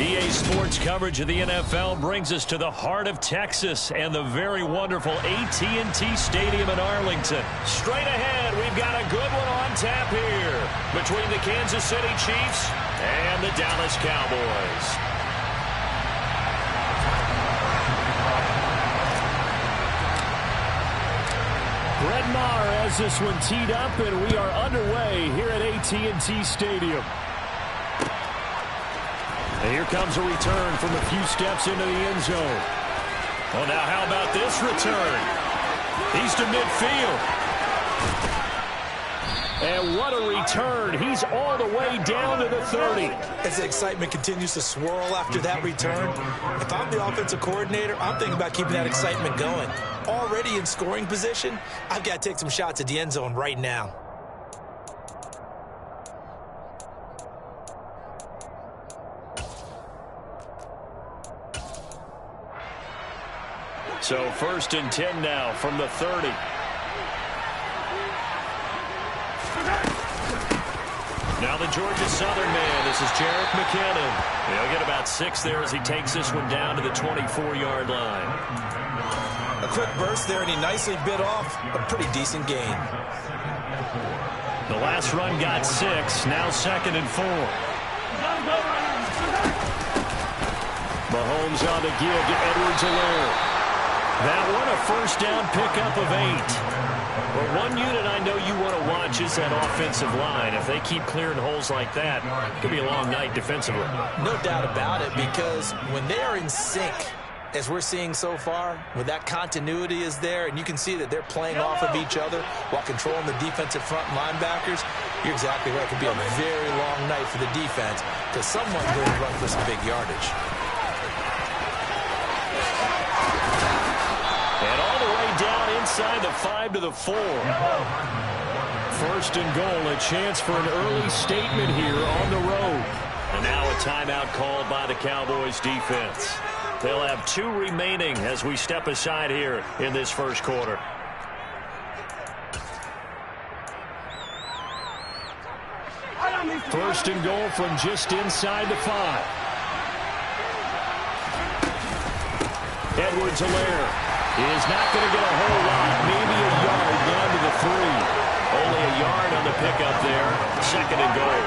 EA Sports coverage of the NFL brings us to the heart of Texas and the very wonderful AT&T Stadium in Arlington. Straight ahead, we've got a good one on tap here between the Kansas City Chiefs and the Dallas Cowboys. Brett Maher has this one teed up, and we are underway here at AT&T Stadium. And here comes a return from a few steps into the end zone. Well, now how about this return? He's to midfield. And what a return. He's all the way down to the 30. As the excitement continues to swirl after that return, if I'm the offensive coordinator, I'm thinking about keeping that excitement going. Already in scoring position, I've got to take some shots at the end zone right now. So 1st and 10 now from the 30. Now the Georgia Southern man. This is Jerick McKinnon. He'll get about 6 there as he takes this one down to the 24-yard line. A quick burst there, and he nicely bit off a pretty decent gain. The last run got 6. Now 2nd and 4. Mahomes on the give to Edwards-Helaire. That one a first down pickup of 8. Well, one unit I know you want to watch is that offensive line. If they keep clearing holes like that, it could be a long night defensively. No doubt about it, because when they are in sync, as we're seeing so far, when that continuity is there, and you can see that they're playing off of each other while controlling the defensive front linebackers, you're exactly right. It could be a very long night for the defense because someone's going to run for some big yardage. Inside the 5 to the 4. 1st and goal, a chance for an early statement here on the road. And now a timeout called by the Cowboys defense. They'll have 2 remaining as we step aside here in this first quarter. First and goal from just inside the 5. Edwards-Helaire is not going to get a whole lot, maybe a yard down to the 3. Only a yard on the pickup there. 2nd and goal.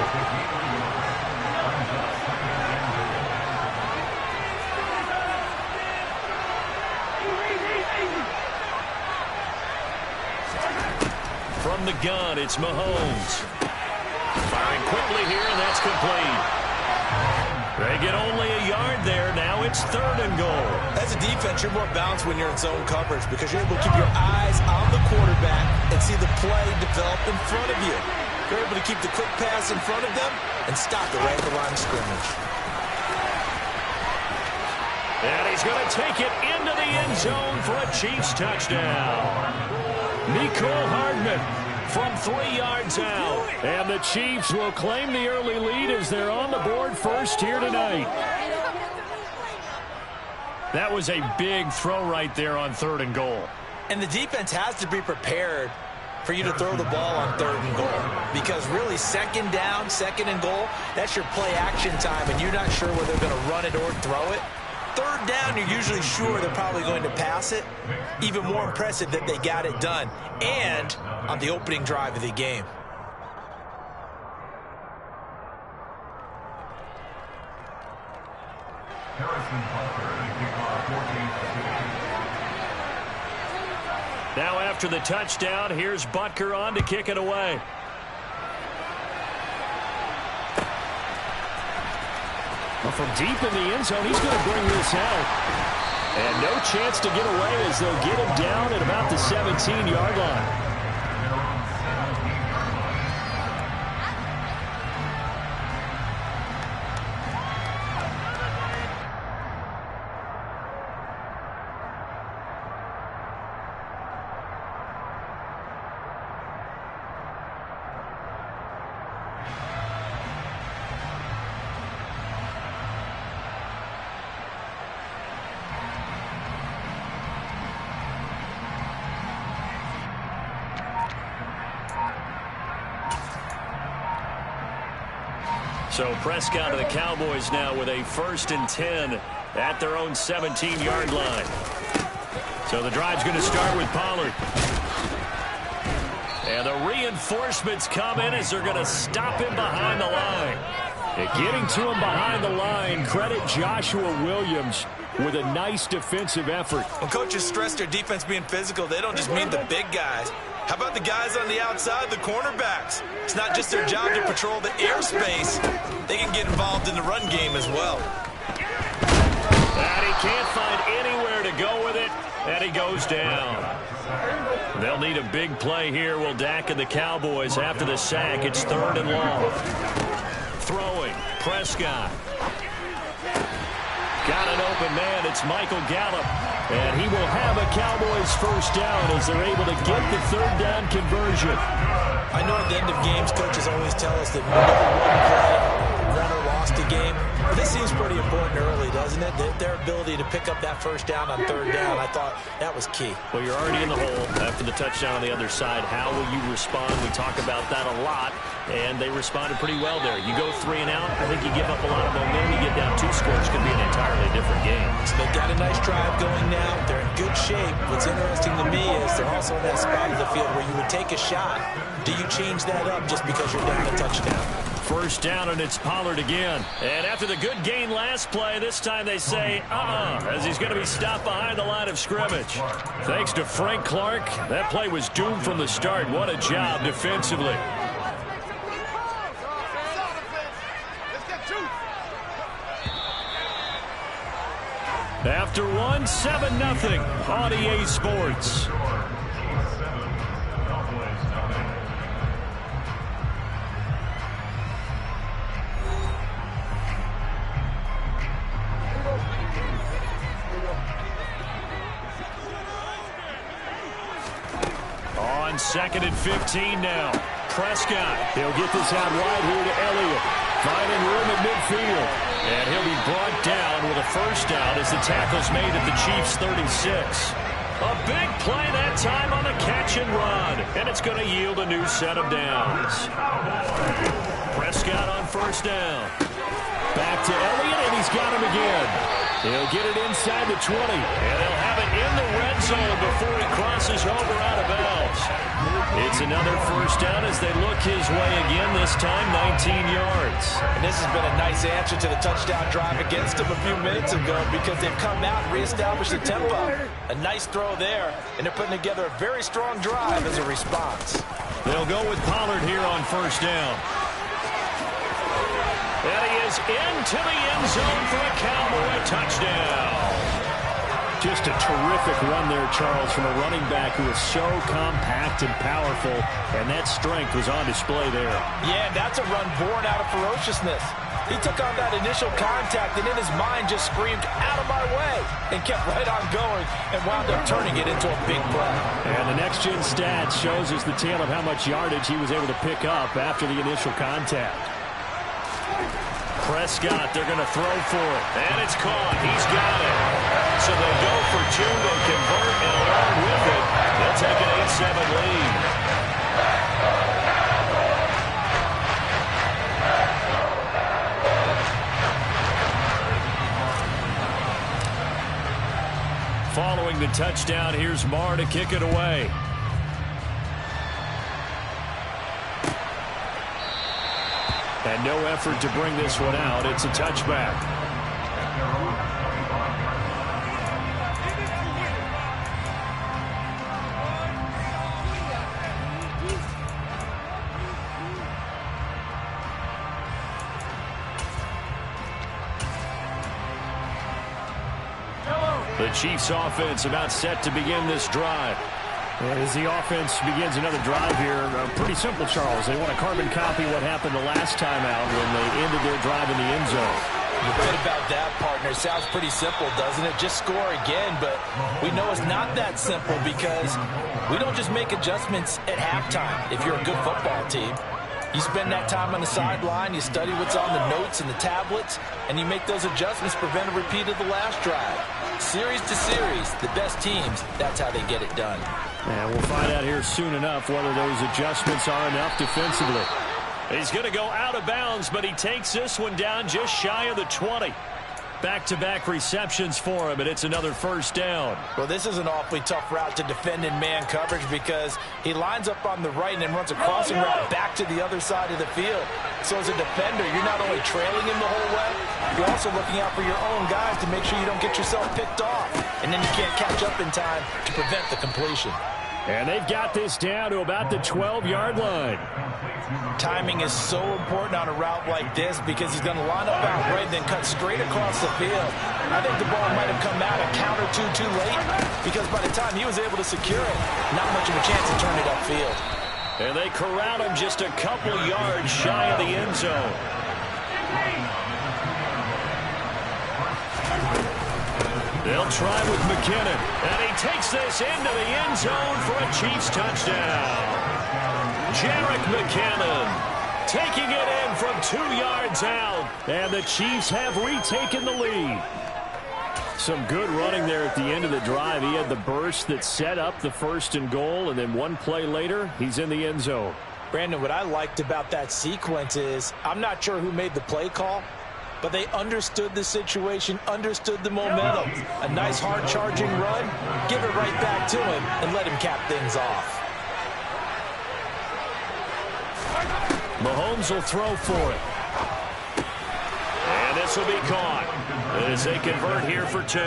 From the gun, it's Mahomes. Firing quickly here, and that's complete. They get only a yard there. Now it's 3rd and goal. As a defense, you're more balanced when you're in zone coverage because you're able to keep your eyes on the quarterback and see the play develop in front of you. You're able to keep the quick pass in front of them and stop it right at the line of scrimmage. And he's going to take it into the end zone for a Chiefs touchdown. Mecole Hardman from 3 yards out. And the Chiefs will claim the early lead as they're on the board first here tonight. That was a big throw right there on 3rd and goal. And the defense has to be prepared for you to throw the ball on 3rd and goal. Because really, 2nd down, 2nd and goal, that's your play action time, and you're not sure whether they're going to run it or throw it. 3rd down, you're usually sure they're probably going to pass it. Even more impressive that they got it done. And on the opening drive of the game. Now after the touchdown, here's Butker on to kick it away. Well, from deep in the end zone, he's going to bring this out. And no chance to get away as they'll get him down at about the 17-yard line. So Prescott of the Cowboys now with a 1st and 10 at their own 17-yard line. So the drive's going to start with Pollard. And the reinforcements come in as they're going to stop him behind the line. And getting to him behind the line, credit Joshua Williams with a nice defensive effort. When coaches stress their defense being physical, they don't just mean the big guys. How about the guys on the outside, the cornerbacks? It's not just their job to patrol the airspace. They can get involved in the run game as well. And he can't find anywhere to go with it, and he goes down. They'll need a big play here, will Dak and the Cowboys. After the sack, it's 3rd and long. Throwing, Prescott. Got an open man, it's Michael Gallup. And he will have a Cowboys 1st down as they're able to get the 3rd down conversion. I know at the end of games, coaches always tell us that we never won or lost a game. But this seems pretty important early, doesn't it? Their ability to pick up that 1st down on 3rd down, I thought that was key. Well, you're already in the hole after the touchdown on the other side. How will you respond? We talk about that a lot, and they responded pretty well there. You go 3 and out, I think you give up a lot of momentum. You get down 2 scores, could be an entirely different game. So they've got a nice drive going now. They're in good shape. What's interesting to me is they're also in that spot of the field where you would take a shot. Do you change that up just because you're down a touchdown? 1st down, and it's Pollard again. And after the good gain last play, this time they say, as he's going to be stopped behind the line of scrimmage. Thanks to Frank Clark, that play was doomed from the start. What a job defensively. After 1, 7-0 on EA Sports. On 2nd and 15 now. Prescott. He'll get this out wide here to Elliott. Finding room at midfield. And he'll be brought down with a 1st down as the tackle's made at the Chiefs' 36. A big play that time on the catch and run. And it's going to yield a new set of downs. Prescott on 1st down. Back to Elliott, and he's got him again. He'll get it inside the 20, and he'll have it in the red zone before he crosses over out of bounds. It's another 1st down as they look his way again, this time 19 yards. And this has been a nice answer to the touchdown drive against them a few minutes ago because they've come out and reestablished the tempo. A nice throw there, and they're putting together a very strong drive as a response. They'll go with Pollard here on 1st down. And he is into the end zone for a Cowboy touchdown. Just a terrific run there, Charles, from a running back who is so compact and powerful, and that strength was on display there. Yeah, that's a run born out of ferociousness. He took on that initial contact, and in his mind just screamed, "Out of my way," and kept right on going and wound up turning it into a big play. And the next-gen stats shows us the tale of how much yardage he was able to pick up after the initial contact. Prescott, they're going to throw for it. And it's caught. He's got it. So they go for 2, they convert, and along with it, they'll take an 8-7 lead. Following the touchdown, here's Marr to kick it away. And no effort to bring this one out. It's a touchback. The Chiefs offense about set to begin this drive. As the offense begins another drive here, pretty simple, Charles. They want to carbon copy what happened the last time out when they ended their drive in the end zone. You're right about that, partner. Sounds pretty simple, doesn't it? Just score again, but we know it's not that simple because we don't just make adjustments at halftime if you're a good football team. You spend that time on the sideline, you study what's on the notes and the tablets, and you make those adjustments to prevent a repeat of the last drive. Series to series, the best teams, that's how they get it done. And we'll find out here soon enough whether those adjustments are enough defensively. He's going to go out of bounds, but he takes this one down just shy of the 20. Back-to-back receptions for him, and it's another first down. Well, this is an awfully tough route to defend in man coverage because he lines up on the right and then runs a crossing route back to the other side of the field. So as a defender, you're not only trailing him the whole way, you're also looking out for your own guys to make sure you don't get yourself picked off. And then you can't catch up in time to prevent the completion. And they've got this down to about the 12-yard line. Timing is so important on a route like this because he's going to line up out right and then cut straight across the field. I think the ball might have come out a count or two too late because by the time he was able to secure it, not much of a chance to turn it upfield. And they corral him just a couple yards shy of the end zone. They'll try with McKinnon, and he takes this into the end zone for a Chiefs touchdown. Jerick McKinnon taking it in from 2 yards out, and the Chiefs have retaken the lead. Some good running there at the end of the drive. He had the burst that set up the 1st and goal, and then one play later, he's in the end zone. Brandon, what I liked about that sequence is I'm not sure who made the play call, but they understood the situation, understood the momentum. A nice hard-charging run, give it right back to him, and let him cap things off. Mahomes will throw for it. And this will be caught as they convert here for 2.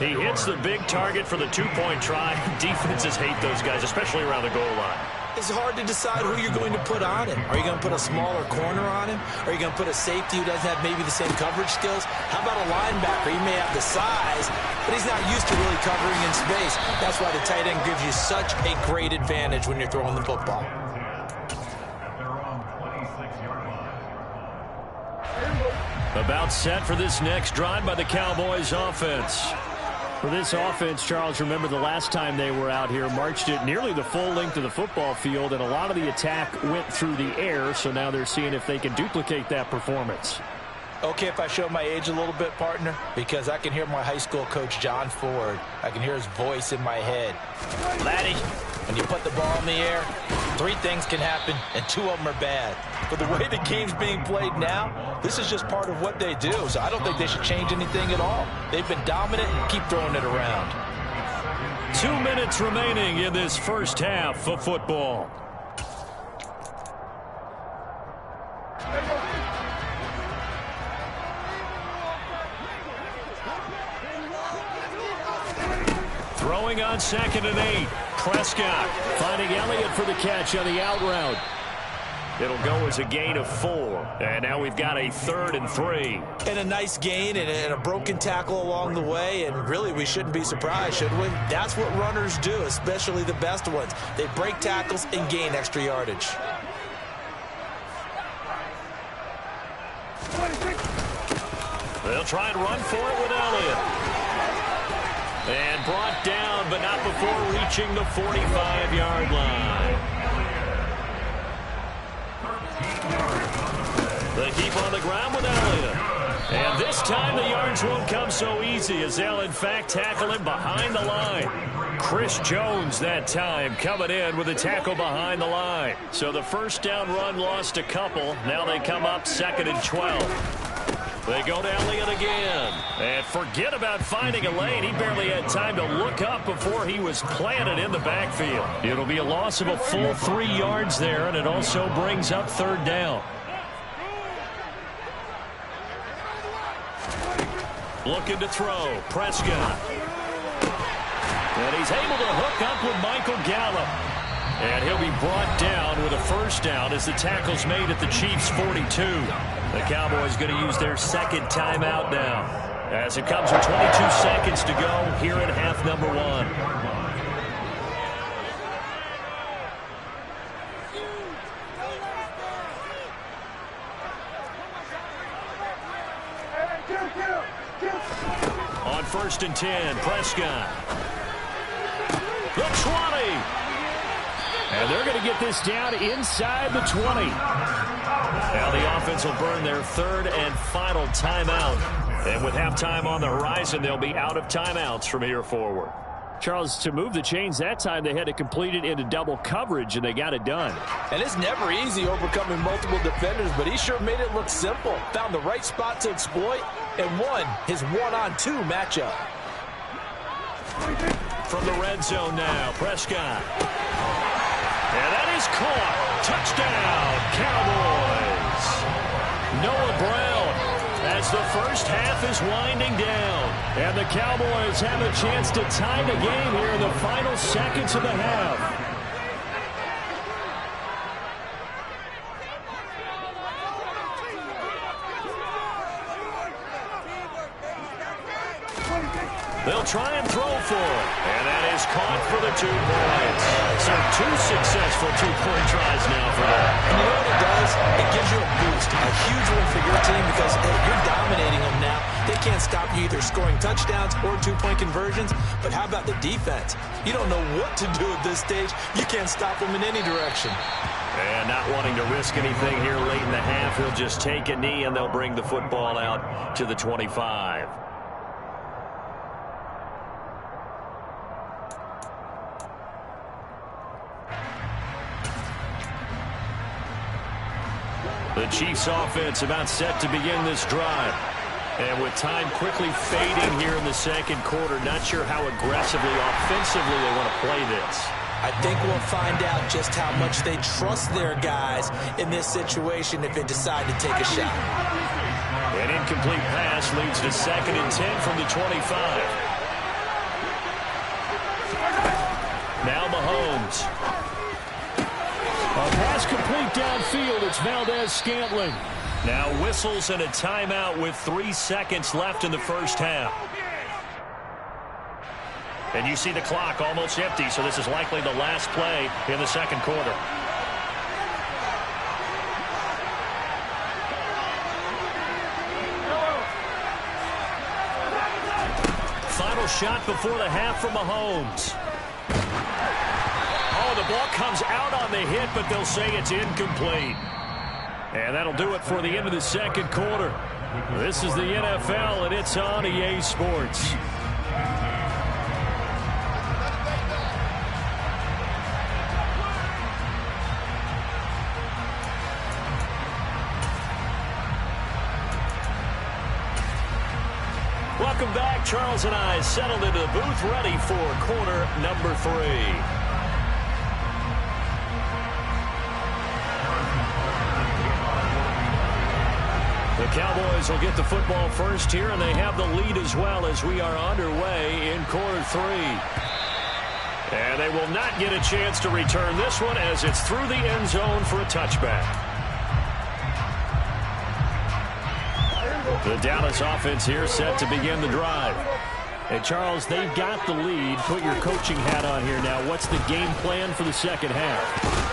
He hits the big target for the 2-point try. Defenses hate those guys, especially around the goal line. It's hard to decide who you're going to put on him. Are you going to put a smaller corner on him? Are you going to put a safety who doesn't have maybe the same coverage skills? How about a linebacker? He may have the size, but he's not used to really covering in space. That's why the tight end gives you such a great advantage when you're throwing the football. About set for this next drive by the Cowboys offense. For this offense, Charles, remember the last time they were out here, marched it nearly the full length of the football field, and a lot of the attack went through the air, so now they're seeing if they can duplicate that performance. Okay, if I show my age a little bit, partner, because I can hear my high school coach, John Ford. I can hear his voice in my head. Laddie, when you put the ball in the air, 3 things can happen, and 2 of them are bad. But the way the game's being played now, this is just part of what they do, so I don't think they should change anything at all. They've been dominant and keep throwing it around. 2 minutes remaining in this first half of football. Throwing on 2nd and 8. Prescott finding Elliott for the catch on the out route. It'll go as a gain of 4. And now we've got a 3rd and 3. And a nice gain and a broken tackle along the way. And really, we shouldn't be surprised, should we? That's what runners do, especially the best ones. They break tackles and gain extra yardage. They'll try and run for it with Elliott. And brought down, but not before reaching the 45-yard line. They keep on the ground with Elliott. And this time the yards won't come so easy as they'll, in fact, tackle him behind the line. Chris Jones that time coming in with a tackle behind the line. So the first down run lost a couple. Now they come up 2nd and 12. They go to Elliott again. And forget about finding a lane. He barely had time to look up before he was planted in the backfield. It'll be a loss of a full 3 yards there, and it also brings up 3rd down. Looking to throw. Prescott. And he's able to hook up with Michael Gallup. And he'll be brought down with a first down as the tackle's made at the Chiefs' 42. The Cowboys going to use their 2nd timeout now, as it comes with 22 seconds to go here in half number 1. On 1st and 10, Prescott. The 20. And they're going to get this down inside the 20. Now the offense will burn their 3rd and final timeout. And with halftime on the horizon, they'll be out of timeouts from here forward. Charles, to move the chains that time, they had to complete it into double coverage, and they got it done. And it's never easy overcoming multiple defenders, but he sure made it look simple. Found the right spot to exploit and won his one-on-two matchup. From the red zone now, Prescott. And that is caught. Touchdown, Cowboys. Noah Brown as the first half is winding down. And the Cowboys have a chance to tie the game here in the final seconds of the half. They'll try and throw for it. And that is caught for the 2 points. So 2 successful two-point tries now for them. And you know what it does? It gives you a boost, a huge one for your team because hey, you're dominating them now. They can't stop you either scoring touchdowns or 2-point conversions. But how about the defense? You don't know what to do at this stage. You can't stop them in any direction. And not wanting to risk anything here late in the half, he'll just take a knee and they'll bring the football out to the 25. The Chiefs offense about set to begin this drive. And with time quickly fading here in the second quarter, not sure how aggressively, offensively they want to play this. I think we'll find out just how much they trust their guys in this situation if they decide to take a shot. An incomplete pass leads to 2nd and 10 from the 25. Now Mahomes. A pass complete downfield. It's Valdez-Scantling. Now whistles and a timeout with 3 seconds left in the first half. And you see the clock almost empty, so this is likely the last play in the second quarter. Final shot before the half from Mahomes. Oh, the ball comes out on the hit, but they'll say it's incomplete. And that'll do it for the end of the second quarter. This is the NFL, and it's on EA Sports. Welcome back. Charles and I settled into the booth, ready for quarter number 3. The Cowboys will get the football first here, and they have the lead as well as we are underway in quarter 3. And they will not get a chance to return this one as it's through the end zone for a touchback. The Dallas offense here set to begin the drive. And Charles, they've got the lead. Put your coaching hat on here now. What's the game plan for the second half?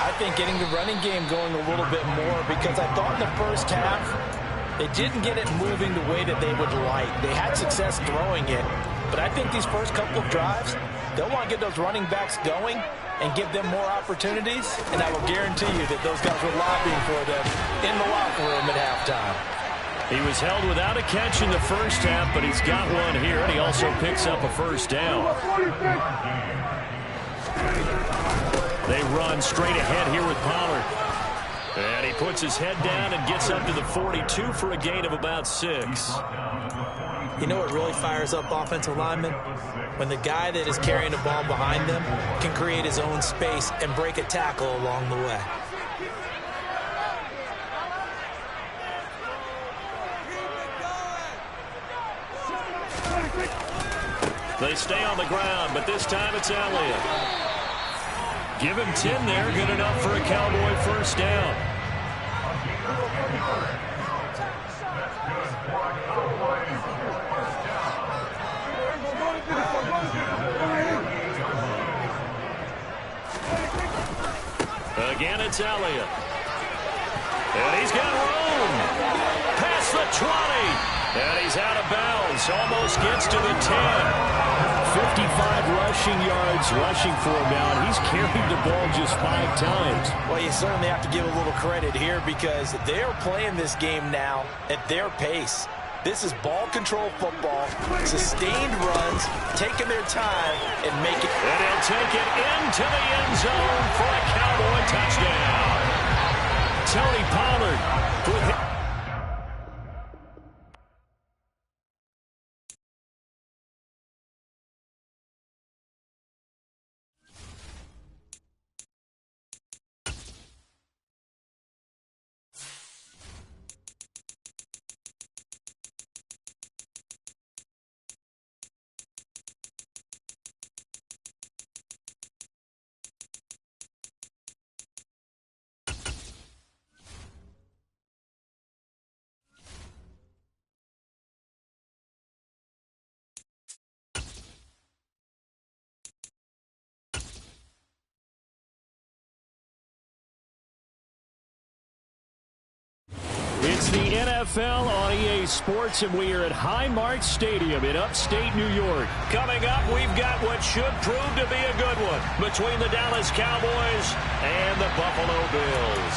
I think getting the running game going a little bit more because I thought in the first half they didn't get it moving the way that they would like. They had success throwing it, but I think these first couple of drives, they'll want to get those running backs going and give them more opportunities, and I will guarantee you that those guys were lobbying for them in the locker room at halftime. He was held without a catch in the first half, but he's got one here, and he also picks up a first down. They run straight ahead here with Pollard. And he puts his head down and gets up to the 42 for a gain of about 6. You know what really fires up offensive linemen? When the guy that is carrying the ball behind them can create his own space and break a tackle along the way. They stay on the ground, but this time it's Elliott. Give him 10 there, good enough for a Cowboy first down. Again, it's Elliott. And he's got room. Past the 20. And he's out of bounds. Almost gets to the 10. 55 rushing yards rushing for him now. And he's carried the ball just 5 times. Well, you certainly have to give a little credit here because they're playing this game now at their pace. This is ball control football, sustained runs, taking their time, and make it. And he'll take it into the end zone for a Cowboy touchdown. Tony Pollard with him. It's the NFL on EA Sports, and we are at Highmark Stadium in upstate New York. Coming up, we've got what should prove to be a good one between the Dallas Cowboys and the Buffalo Bills.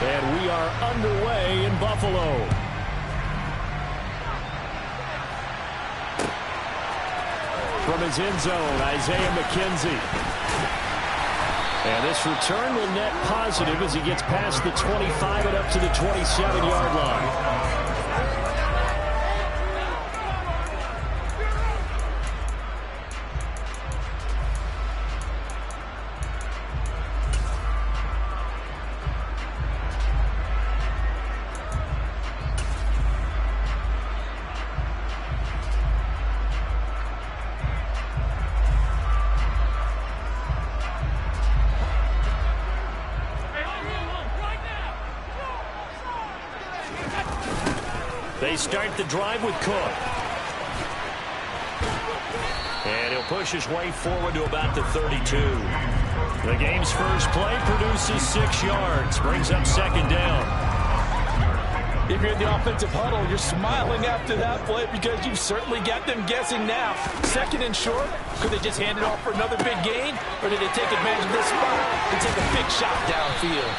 And we are underway in Buffalo. From his end zone, Isaiah McKenzie. And this return will net positive as he gets past the 25 and up to the 27-yard line. They start the drive with Cook. And he'll push his way forward to about the 32. The game's first play produces 6 yards. Brings up second down. If you're in the offensive huddle, you're smiling after that play because you've certainly got them guessing now. Second and short, could they just hand it off for another big gain? Or did they take advantage of this spot and take a big shot downfield?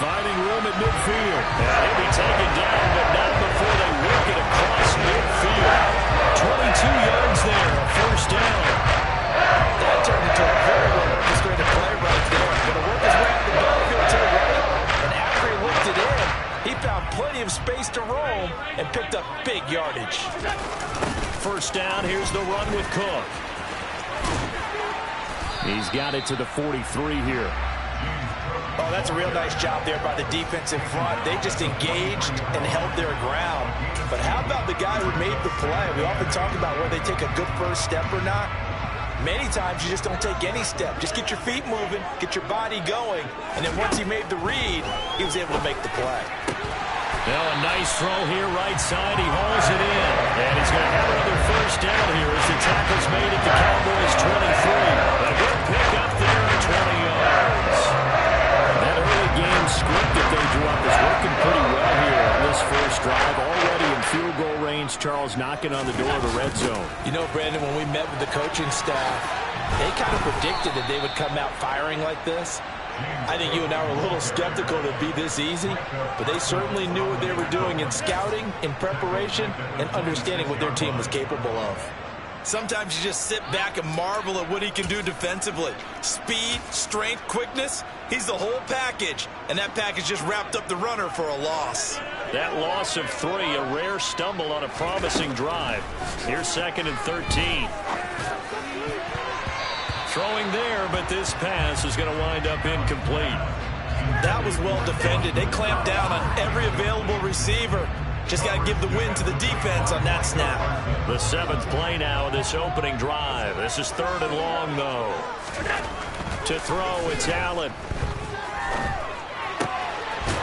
Finding room at midfield. He'll be taken down, but not before they work it across midfield. 22 yards there, a first down. That turned into a very well-orchestrated play right there. Going to work his way out the backfield to the right. And after he looked it in, he found plenty of space to roam and picked up big yardage. First down, here's the run with Cook. He's got it to the 43 here. Oh, that's a real nice job there by the defensive front. They just engaged and held their ground. But how about the guy who made the play? We often talk about whether they take a good first step or not. Many times you just don't take any step. Just get your feet moving, get your body going. And then once he made the read, he was able to make the play. Now a nice throw here right side. He hauls it in. And he's going to have another first down here as the tackle's made at the Cowboys 23. A good pick up there at 20 yards. That early game script that they drew up is working pretty well here on this first drive. Already in field goal range, Charles knocking on the door of the red zone. You know, Brandon, when we met with the coaching staff, they kind of predicted that they would come out firing like this. I think you and I were a little skeptical that it'd be this easy, but they certainly knew what they were doing in scouting, in preparation, and understanding what their team was capable of. Sometimes you just sit back and marvel at what he can do defensively. Speed, strength, quickness, he's the whole package, and that package just wrapped up the runner for a loss. That loss of 3, a rare stumble on a promising drive. Here's 2nd and 13. Throwing there, but this pass is going to wind up incomplete. That was well defended. They clamped down on every available receiver. Just got to give the win to the defense on that snap. The 7th play now of this opening drive. This is 3rd and long, though. To throw, it's Allen.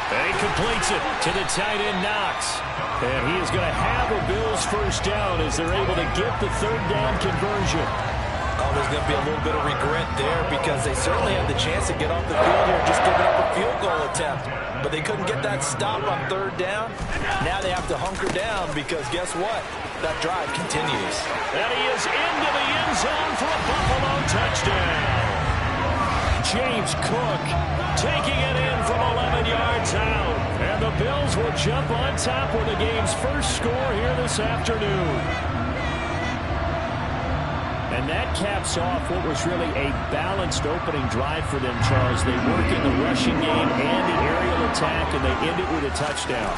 And he completes it to the tight end, Knox. And he is going to have a Bills first down as they're able to get the 3rd down conversion. Oh, there's going to be a little bit of regret there because they certainly had the chance to get off the field here, just giving up a field goal attempt. But they couldn't get that stop on 3rd down. Now they have to hunker down because guess what? That drive continues. And he is into the end zone for a Buffalo touchdown. James Cook taking it in from 11 yards out. And the Bills will jump on top with the game's first score here this afternoon. And that caps off what was really a balanced opening drive for them, Charles. They work in the rushing game and the aerial attack, and they end it with a touchdown.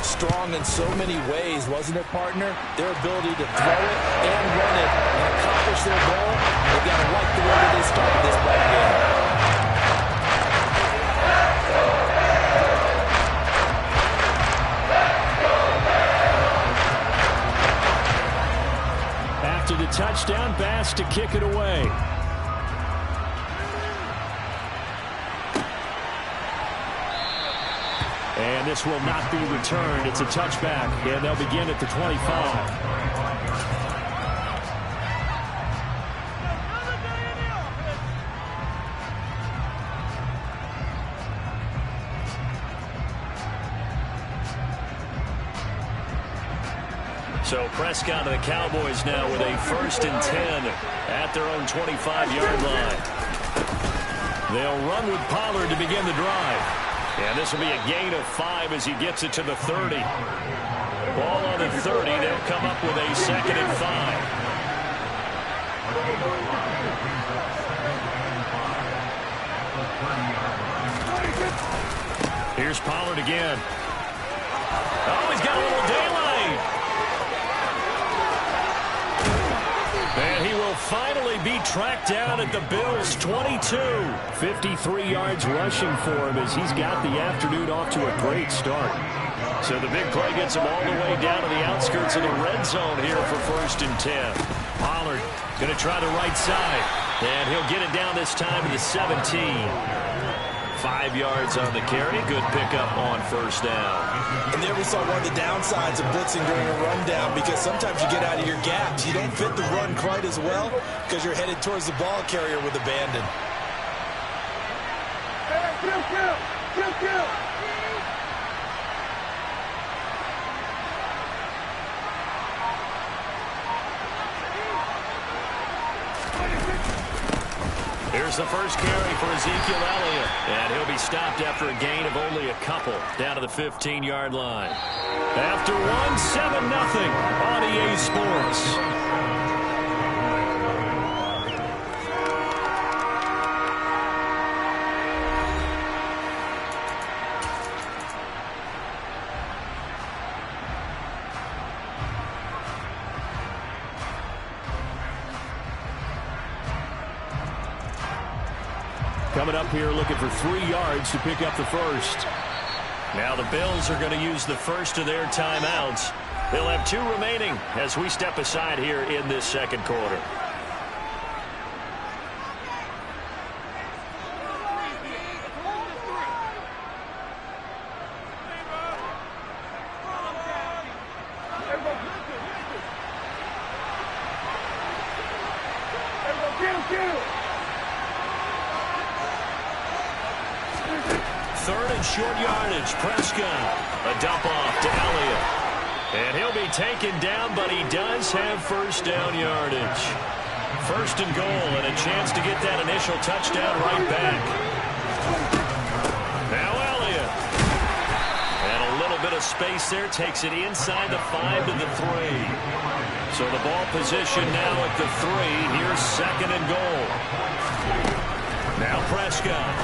Strong in so many ways, wasn't it, partner? Their ability to throw it and run it and accomplish their goal. They've got to like the way that they started this ball game. After the touchdown, Bass to kick it away. And this will not be returned. It's a touchback, and they'll begin at the 25. So Prescott and the Cowboys now with a 1st and 10 at their own 25-yard line. They'll run with Pollard to begin the drive. And this will be a gain of 5 as he gets it to the 30. Ball on the 30. They'll come up with a 2nd and 5. Here's Pollard again. Oh, he's got a little daylight. And he will finally be tracked down at the Bills' 22. 53 yards rushing for him as he's got the afternoon off to a great start. So the big play gets him all the way down to the outskirts of the red zone here for 1st and 10. Pollard going to try the right side. And he'll get it down this time to the 17. 5 yards on the carry. Good pickup on 1st down. And there we saw one of the downsides of blitzing during a rundown, because sometimes you get out of your gaps. You don't fit the run quite as well because you're headed towards the ball carrier with abandon. Here's the first carry for Ezekiel Elliott. And he'll be stopped after a gain of only a couple down to the 15-yard line. After one, 7-0 on EA Sports. Coming up here looking for 3 yards to pick up the first. Now the Bills are going to use the first of their timeouts. They'll have 2 remaining as we step aside here in this second quarter. Short yardage, Prescott. A dump off to Elliott. And he'll be taken down, but he does have 1st down yardage. 1st and goal, and a chance to get that initial touchdown right back. Now Elliott. And a little bit of space there, takes it inside the 5 to the 3. So the ball position now at the 3. Here's 2nd and goal. Now Prescott.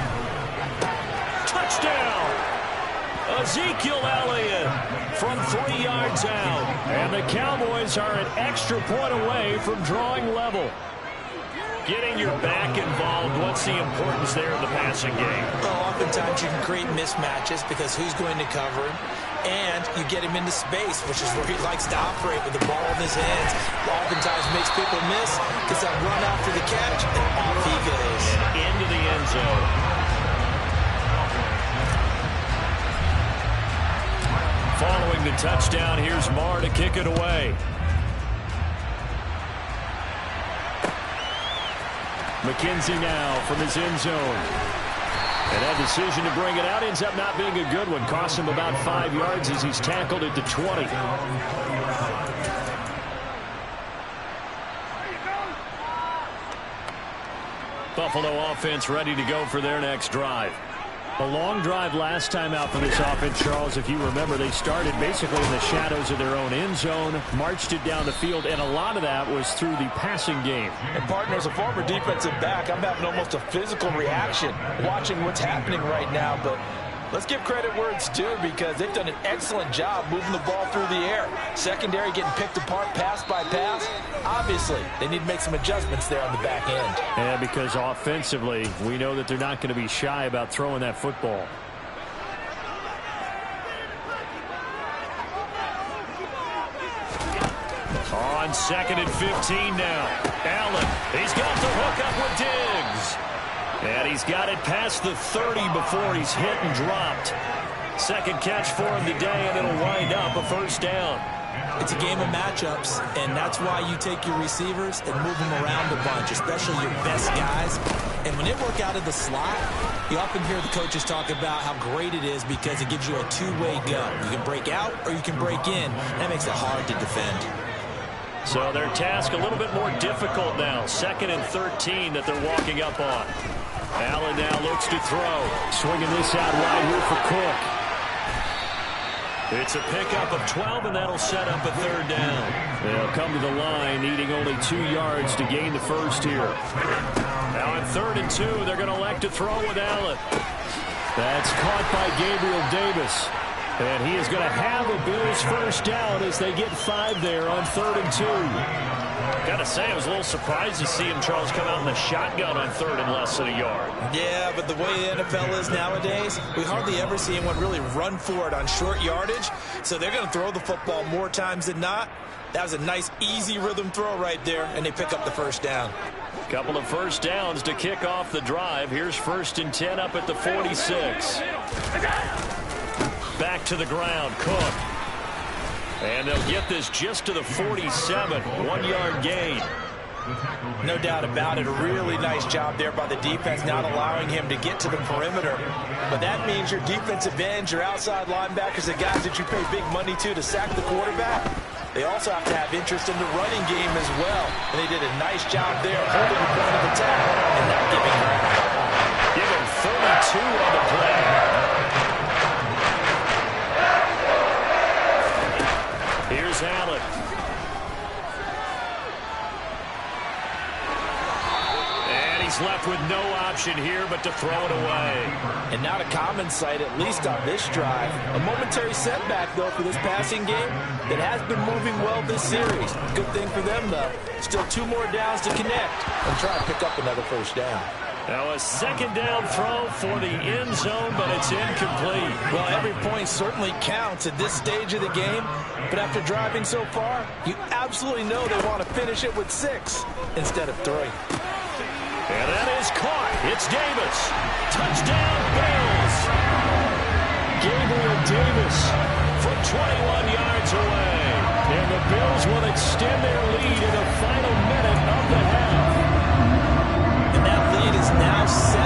Touchdown! Ezekiel Elliott from 3 yards out. And the Cowboys are an extra point away from drawing level. Getting your back involved, what's the importance there in the passing game? Well, oftentimes you can create mismatches because who's going to cover him? And you get him into space, which is where he likes to operate with the ball in his hands. Oftentimes makes people miss, gets that run after the catch, and off he goes. And into the end zone. Following the touchdown, here's Marr to kick it away. McKenzie now from his end zone. And that decision to bring it out ends up not being a good one. Costs him about 5 yards as he's tackled at the 20. Buffalo offense ready to go for their next drive. A long drive last time out for this offense, Charles. If you remember, they started basically in the shadows of their own end zone, marched it down the field, and a lot of that was through the passing game. And, partner, as a former defensive back, I'm having almost a physical reaction watching what's happening right now. But let's give credit where it's due, because they've done an excellent job moving the ball through the air. Secondary getting picked apart pass by pass. Obviously, they need to make some adjustments there on the back end. Yeah, because offensively, we know that they're not going to be shy about throwing that football. On 2nd and 15 now. Allen, he's got the hook up with Diggs. And he's got it past the 30 before he's hit and dropped. Second catch for him today, and it'll wind up a first down. It's a game of matchups, and that's why you take your receivers and move them around a bunch, especially your best guys. And when they work out of the slot, you often hear the coaches talk about how great it is because it gives you a two-way go. You can break out or you can break in. That makes it hard to defend. So their task a little bit more difficult now. 2nd and 13 that they're walking up on. Allen now looks to throw. Swinging this out wide here for Cook. It's a pickup of 12, and that'll set up a third down. They'll come to the line, needing only 2 yards to gain the first here. Now on 3rd and 2, they're going to elect to throw with Allen. That's caught by Gabriel Davis. And he is going to have a Bills first down as they get 5 there on 3rd and 2. Gotta say, I was a little surprised to see him, Charles, come out in the shotgun on 3rd and less than a yard. Yeah, but the way the NFL is nowadays, we hardly ever see anyone really run for it on short yardage. So they're going to throw the football more times than not. That was a nice, easy rhythm throw right there, and they pick up the first down. Couple of first downs to kick off the drive. Here's 1st and 10 up at the 46. Back to the ground, Cook. And they'll get this just to the 47, 1-yard gain. No doubt about it. A really nice job there by the defense, not allowing him to get to the perimeter. But that means your defensive ends, your outside linebackers, the guys that you pay big money to sack the quarterback, they also have to have interest in the running game as well. And they did a nice job there holding the point of attack and not giving ground. Give him 32 on the play. Here's Allen. And he's left with no option here but to throw it away. And not a common sight, at least on this drive. A momentary setback, though, for this passing game that has been moving well this series. Good thing for them, though. Still 2 more downs to connect and try to pick up another first down. Now a 2nd down throw for the end zone, but it's incomplete. Well, every point certainly counts at this stage of the game, but after driving so far, you absolutely know they want to finish it with 6 instead of 3. And that is caught. It's Davis. Touchdown, Bills. Gabriel Davis from 21 yards away. And the Bills will extend their lead in the final minute of the half. Lead is now 7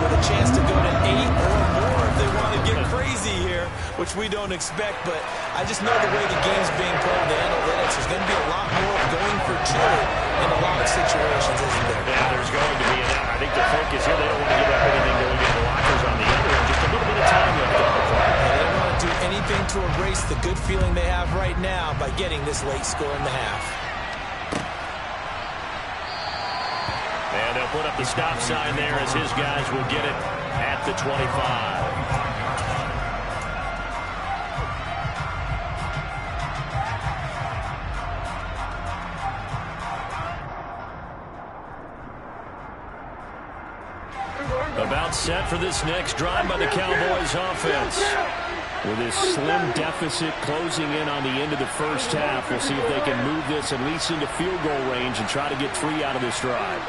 with a chance to go to 8 or more if they want to get crazy here, which we don't expect. But I just know the way the game's being played, the analytics, there's going to be a lot more going for 2 in a lot of situations, isn't there? Yeah, there's going to be. And I think the focus here, they don't want to give up anything going into the lockers on the other end. Just a little bit of time left on the clock. They don't want to do anything to erase the good feeling they have right now by getting this late score in the half. And they'll put up the stop sign there as his guys will get it at the 25. About set for this next drive by the Cowboys offense. With this slim deficit closing in on the end of the first half, we'll see if they can move this at least into field goal range and try to get 3 out of this drive.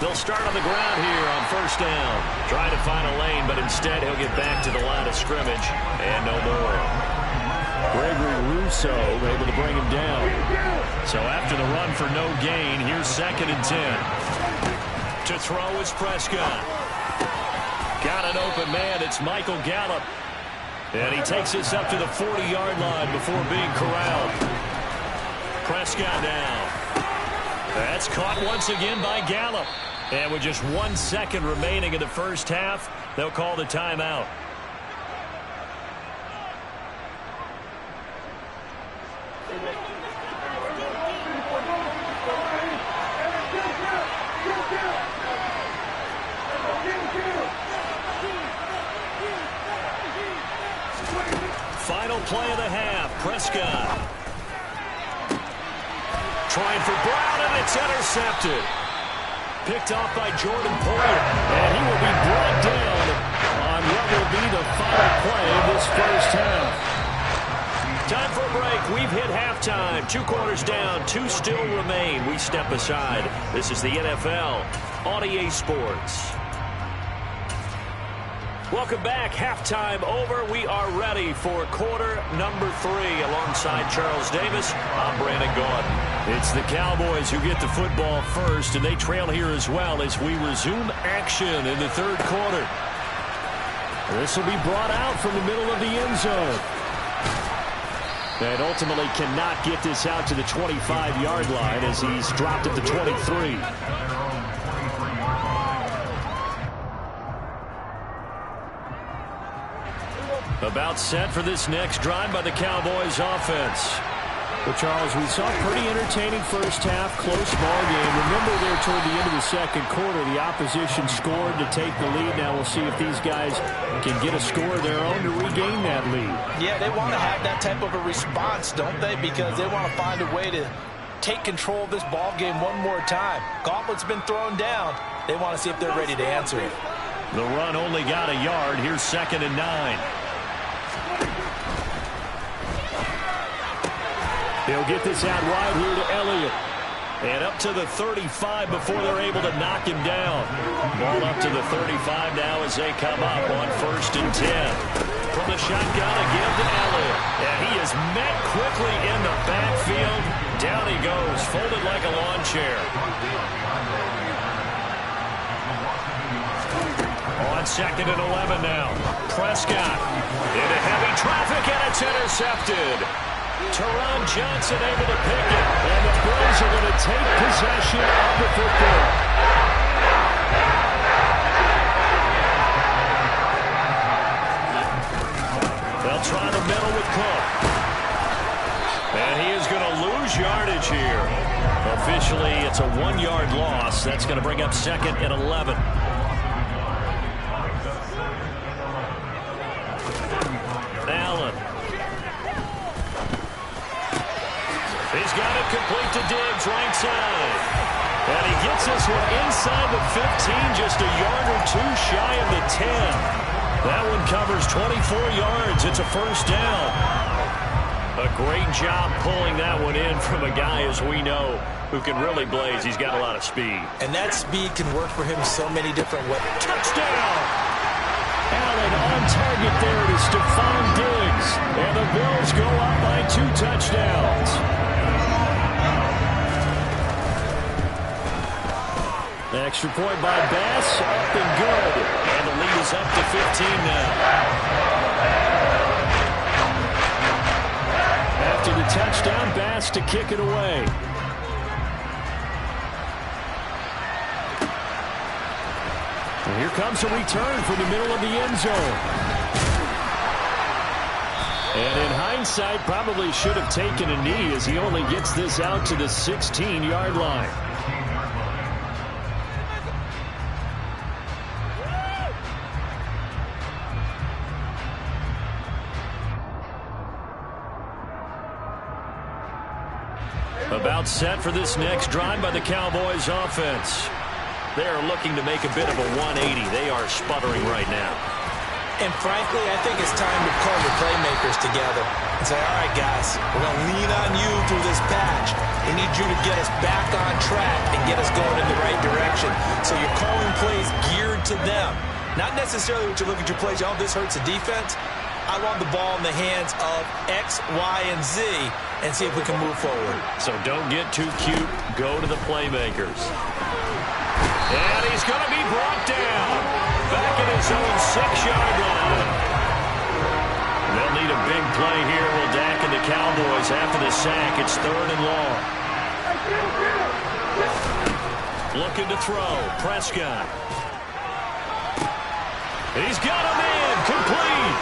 They'll start on the ground here on 1st down. Trying to find a lane, but instead he'll get back to the line of scrimmage and no more. Gregory Rousseau able to bring him down. So after the run for no gain, here's 2nd and 10. To throw is Prescott. Got an open man. It's Michael Gallup. And he takes this up to the 40-yard line before being corralled. Prescott down. That's caught once again by Gallup. And with just 1 second remaining in the first half, they'll call the timeout. Final play of the half. Prescott trying for Brown, and it's intercepted. Picked off by Jordan Poyer, and he will be brought down on what will be the final play of this first half. Time for a break. We've hit halftime. 2 quarters down, 2 still remain. We step aside. This is the NFL on EA Sports. Welcome back. Halftime over. We are ready for quarter number 3. Alongside Charles Davis, I'm Brandon Gaudin. It's the Cowboys who get the football first, and they trail here as well as we resume action in the third quarter. This will be brought out from the middle of the end zone. And ultimately cannot get this out to the 25-yard line as he's dropped at the 23. About set for this next drive by the Cowboys offense. Well, Charles, we saw a pretty entertaining first half, close ball game. Remember there toward the end of the second quarter, the opposition scored to take the lead. Now we'll see if these guys can get a score of their own to regain that lead. Yeah, they want to have that type of a response, don't they? Because they want to find a way to take control of this ball game one more time. Gauntlet's been thrown down. They want to see if they're ready to answer it. The run only got a yard. Here's 2nd and 9. He'll get this out wide here to Elliott. And up to the 35 before they're able to knock him down. Ball up to the 35 now as they come up on 1st and 10. From the shotgun again to Elliott. And he is met quickly in the backfield. Down he goes, folded like a lawn chair. On 2nd and 11 now. Prescott into heavy traffic, and it's intercepted. Teron Johnson able to pick it, and the Bills are going to take possession of the football. They'll try the middle with Cook. And he is going to lose yardage here. Officially, it's a 1-yard loss. That's going to bring up 2nd and 11. Allen. He's got it complete to Diggs, right side. And he gets this one inside the 15, just a yard or 2 shy of the 10. That one covers 24 yards. It's a first down. A great job pulling that one in from a guy, as we know, who can really blaze. He's got a lot of speed. And that speed can work for him so many different ways. Touchdown! Allen on target there to Stephon Diggs. And the Bills go up by 2 touchdowns. Extra point by Bass, up and good. And the lead is up to 15 now. After the touchdown, Bass to kick it away. And here comes a return from the middle of the end zone. And in hindsight, probably should have taken a knee as he only gets this out to the 16-yard line. About set for this next drive by the Cowboys offense. They're looking to make a bit of a 180. They are sputtering right now. And frankly, I think it's time to call the playmakers together and say, all right, guys, we're going to lean on you through this patch. We need you to get us back on track and get us going in the right direction. So you're calling plays geared to them. Not necessarily what you look at your plays, oh, this hurts the defense. I want the ball in the hands of X, Y, and Z and see if we can move forward. So don't get too cute. Go to the playmakers. And he's going to be brought down. Back at his own 6-yard line. They'll need a big play here. Will Dak and the Cowboys after the sack. It's 3rd and long. Looking to throw. Prescott. He's got a man. Complete.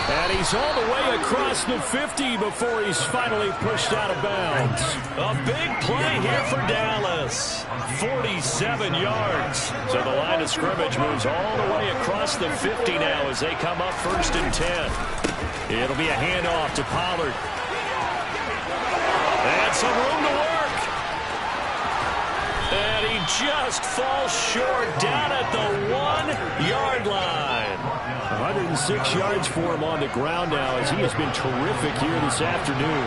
And he's all the way across the 50 before he's finally pushed out of bounds. A big play here for Dallas. 47 yards. So the line of scrimmage moves all the way across the 50 now as they come up 1st and 10. It'll be a handoff to Pollard. And some room to work. And he just falls short down at the 1-yard line. 106 yards for him on the ground now as he has been terrific here this afternoon.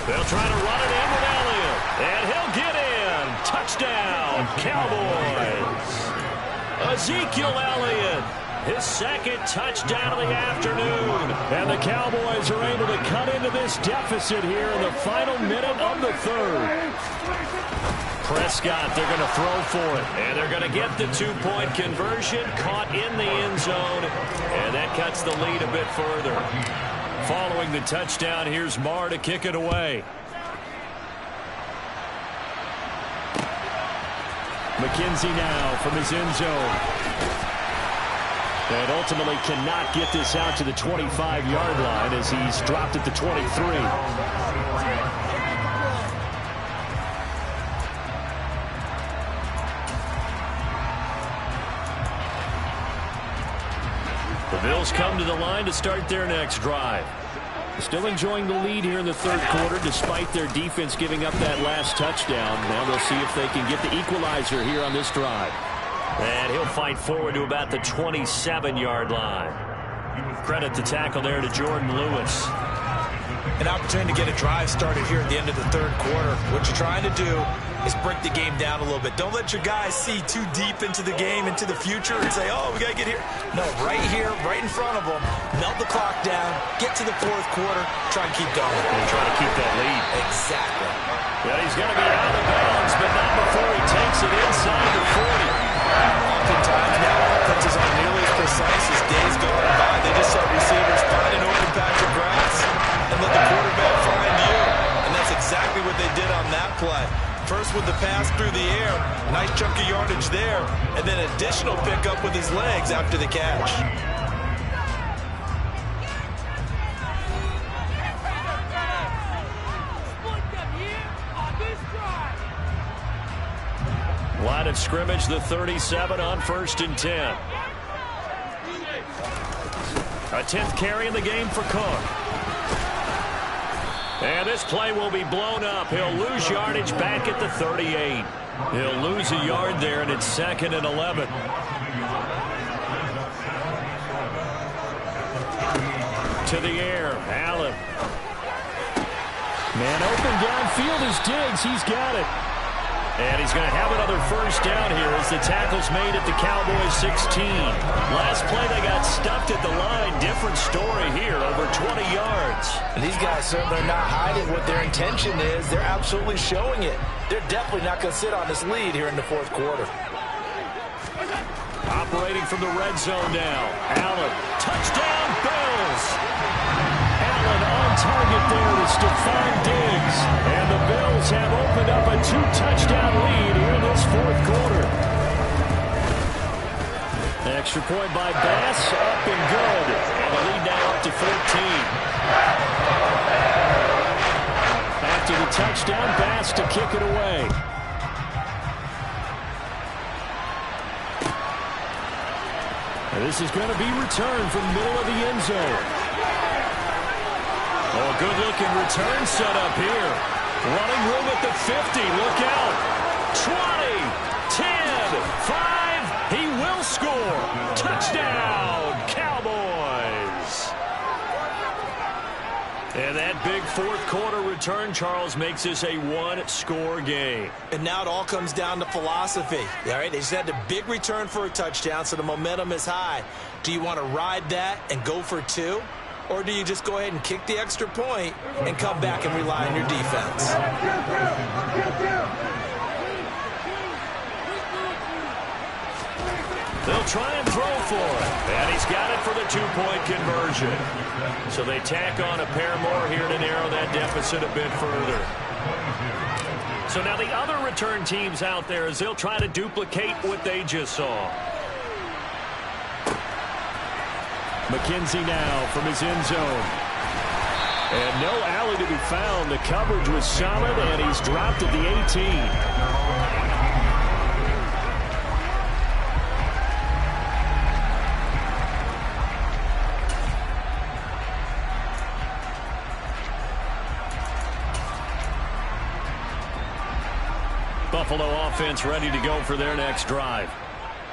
They'll try to run it in with Elliott. And he'll get in. Touchdown, Cowboys. Ezekiel Elliott. His 2nd touchdown of the afternoon. And the Cowboys are able to cut into this deficit here in the final minute of the 3rd. Prescott, they're going to throw for it. And they're going to get the 2-point conversion. Caught in the end zone. And that cuts the lead a bit further. Following the touchdown, here's Marr to kick it away. McKenzie now from his end zone. And ultimately cannot get this out to the 25-yard line as he's dropped at the 23. The Bills come to the line to start their next drive. Still enjoying the lead here in the 3rd quarter despite their defense giving up that last touchdown. Now they'll see if they can get the equalizer here on this drive. And he'll fight forward to about the 27-yard line. Credit the tackle there to Jordan Lewis. An opportunity to get a drive started here at the end of the 3rd quarter. What you're trying to do is break the game down a little bit. Don't let your guys see too deep into the game, into the future, and say, oh, we got to get here. No, right here, right in front of them, melt the clock down, get to the 4th quarter, try and keep going. And try to keep that lead. Exactly. Well, he's going to be out of bounds, but not before he takes it inside the 40. Oftentimes now offenses aren't nearly as precise as days going by. They just saw receivers find an open patch of grass and let the quarterback find you. And that's exactly what they did on that play. First with the pass through the air, nice chunk of yardage there, and then additional pickup with his legs after the catch. Line of scrimmage, the 37 on 1st and 10. A 10th carry in the game for Cook. And this play will be blown up. He'll lose yardage back at the 38. He'll lose a yard there, and it's 2nd and 11. To the air, Allen. Man open downfield is Diggs. He's got it. And he's going to have another 1st down here as the tackle's made at the Cowboys 16. Last play they got stuffed at the line. Different story here, over 20 yards. And these guys certainly are not hiding what their intention is. They're absolutely showing it. They're definitely not going to sit on this lead here in the 4th quarter. Operating from the red zone now. Allen, touchdown Bills. Allen on target there to Stephon Diggs. And the Bills have opened up a 2-touchdown lead here in this 4th quarter. Extra point by Bass, up and good. And the lead now up to 14. After the touchdown, Bass to kick it away. And this is going to be returned from the middle of the end zone. Oh, good-looking return set up here. Running room at the 50. Look out. 20, 10, 5. He will score. Touchdown, Cowboys. And that big 4th quarter return, Charles, makes this a 1-score game. And now it all comes down to philosophy. All right, they just had a big return for a touchdown, so the momentum is high. Do you want to ride that and go for 2? Or do you just go ahead and kick the extra point and come back and rely on your defense? They'll try and throw for it. And he's got it for the 2-point conversion. So they tack on a pair more here to narrow that deficit a bit further. So now the other return teams out there as they'll try to duplicate what they just saw. McKenzie now from his end zone. And no alley to be found. The coverage was solid, and he's dropped at the 18. Buffalo offense ready to go for their next drive.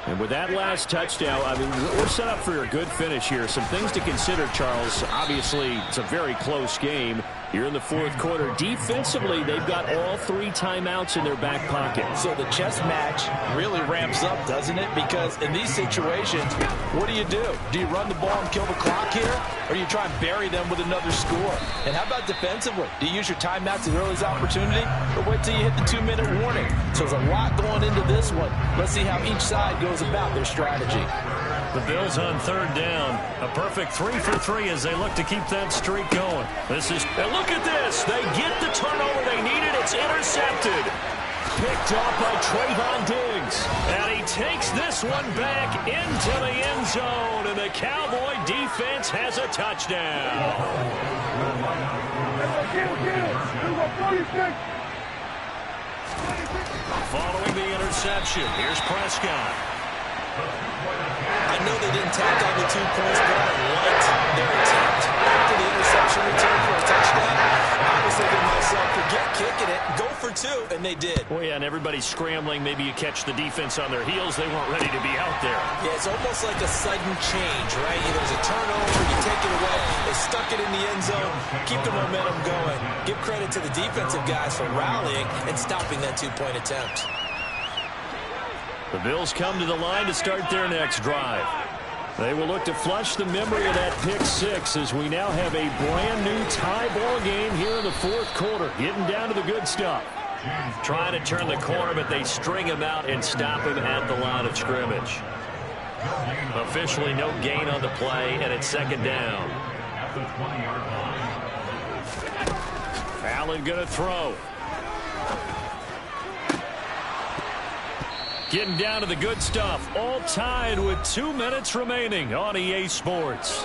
And with that last touchdown, I mean, we're set up for a good finish here. Some things to consider, Charles. Obviously, it's a very close game. You're in the fourth quarter. Defensively, they've got all 3 timeouts in their back pocket. So the chess match really ramps up, doesn't it? Because in these situations, what do? Do you run the ball and kill the clock here? Or do you try and bury them with another score? And how about defensively? Do you use your timeouts as early as opportunity? Or wait till you hit the 2-minute warning? So there's a lot going into this one. Let's see how each side goes about their strategy. The Bills on third down. A perfect 3 for 3 as they look to keep that streak going. And look at this. They get the turnover they needed. It's intercepted. Picked off by Trayvon Diggs. And he takes this one back into the end zone. And the Cowboy defense has a touchdown. Following the interception, here's Prescott. I know they didn't tack on the 2 points, but I liked their attempt after the interception return for a touchdown. I was thinking to myself, forget kicking it, go for 2, and they did. Well, yeah, and everybody's scrambling. Maybe you catch the defense on their heels. They weren't ready to be out there. Yeah, it's almost like a sudden change, right? There's a turnover, you take it away, they stuck it in the end zone, keep the momentum going. Give credit to the defensive guys for rallying and stopping that 2-point attempt. The Bills come to the line to start their next drive. They will look to flush the memory of that pick 6 as we now have a brand new tie ball game here in the fourth quarter. Getting down to the good stuff. Trying to turn the corner, but they string him out and stop him at the line of scrimmage. Officially no gain on the play, and it's second down. Allen going to throw. Getting down to the good stuff. All tied with 2 minutes remaining on EA Sports.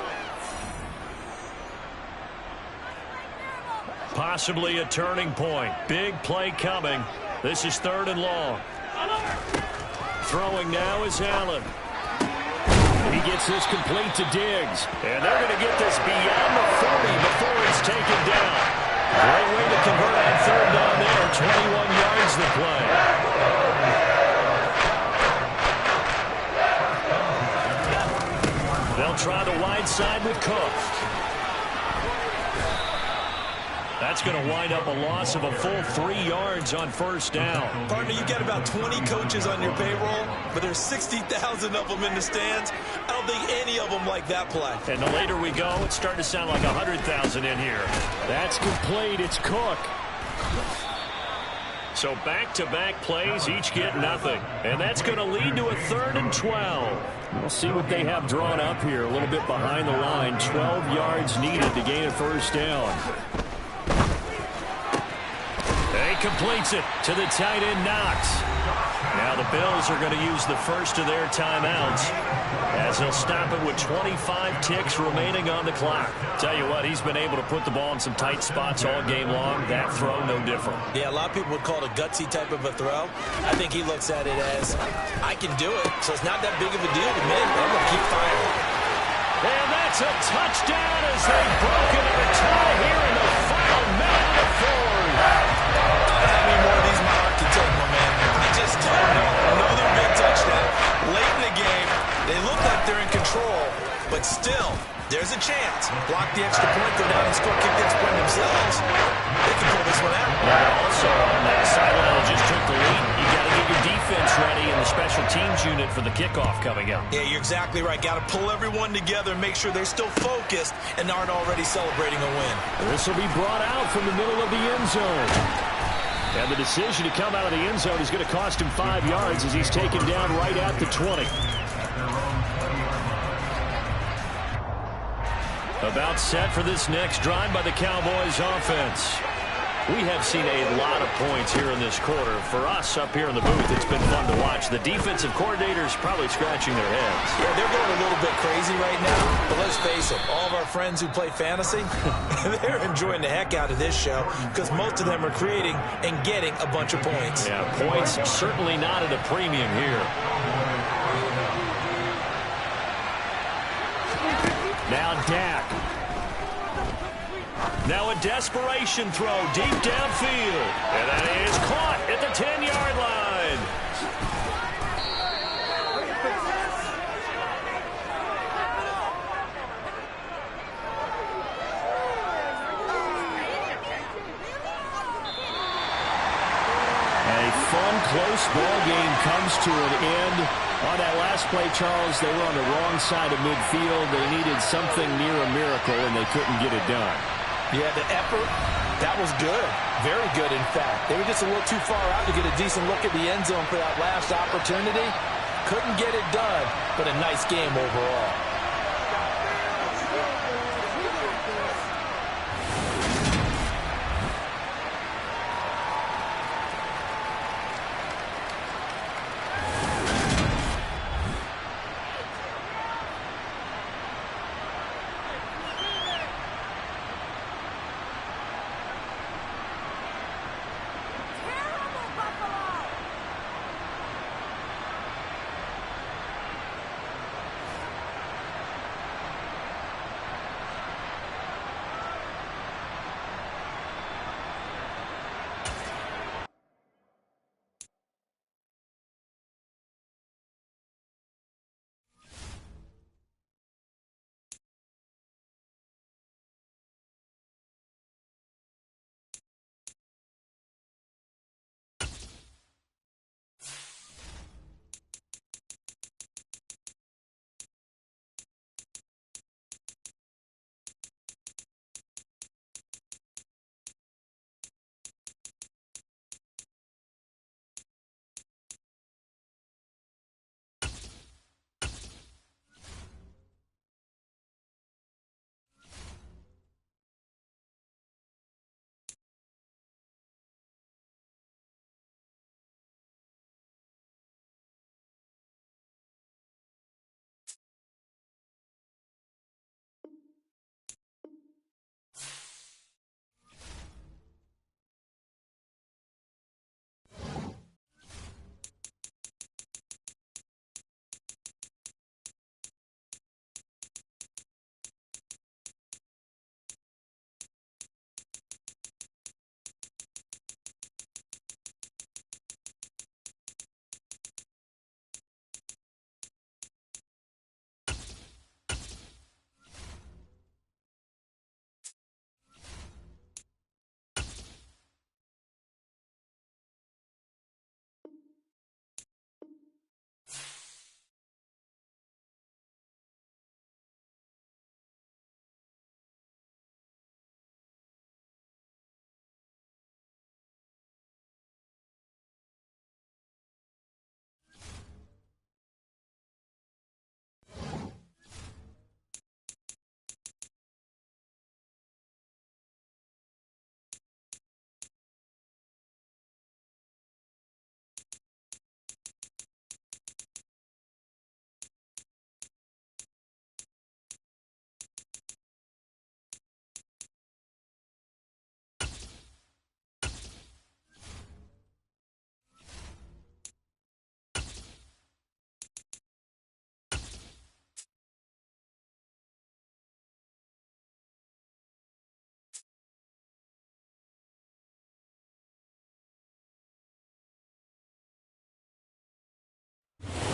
Possibly a turning point. Big play coming. This is 3rd and long. Throwing now is Allen. He gets this complete to Diggs. And they're going to get this beyond the 40 before it's taken down. Great way to convert on 3rd down there. 21 yards the play. They'll try the wide side with Cook. That's going to wind up a loss of a full 3 yards on 1st down. Partner, you got about 20 coaches on your payroll, but there's 60,000 of them in the stands. I don't think any of them like that play. And the later we go, it's starting to sound like 100,000 in here. That's complete. It's Cook. So back-to-back plays, each get nothing. And that's going to lead to a 3rd and 12. We'll see what they have drawn up here. A little bit behind the line. 12 yards needed to gain a 1st down. He completes it to the tight end, Knox. Now the Bills are going to use the first of their timeouts as they'll stop it with 25 ticks remaining on the clock. Tell you what, he's been able to put the ball in some tight spots all game long. That throw, no different. Yeah, a lot of people would call it a gutsy type of a throw. I think he looks at it as, I can do it, so it's not that big of a deal to me, but I'm going to keep firing. And that's a touchdown as they've broken a tie here in the final minute of the 4th. How many more of these my heart can take, my man? I just don't know. Another big touchdown. Late in the game, they look like they're in control, but still, there's a chance. Block the extra point, go down and score, kick the extra point themselves. They can pull this one out. Yeah, also on that sideline that just took the lead, you got to get your defense ready in the special teams unit for the kickoff coming up. Yeah, you're exactly right. Got to pull everyone together and make sure they're still focused and aren't already celebrating a win. This will be brought out from the middle of the end zone. And the decision to come out of the end zone is going to cost him 5 yards as he's taken down right at the 20. About set for this next drive by the Cowboys offense. We have seen a lot of points here in this quarter. For us up here in the booth, it's been fun to watch. The defensive coordinators probably scratching their heads. Yeah, they're going a little bit crazy right now. But let's face it, all of our friends who play fantasy, they're enjoying the heck out of this show because most of them are creating and getting a bunch of points. Yeah, points certainly not at a premium here. Now Dak. Now a desperation throw deep downfield. And that is caught at the 10-yard line. A fun, close ball game comes to an end. On that last play, Charles, they were on the wrong side of midfield. They needed something near a miracle, and they couldn't get it done. Yeah, the effort, that was good. Very good, in fact. They were just a little too far out to get a decent look at the end zone for that last opportunity. Couldn't get it done, but a nice game overall.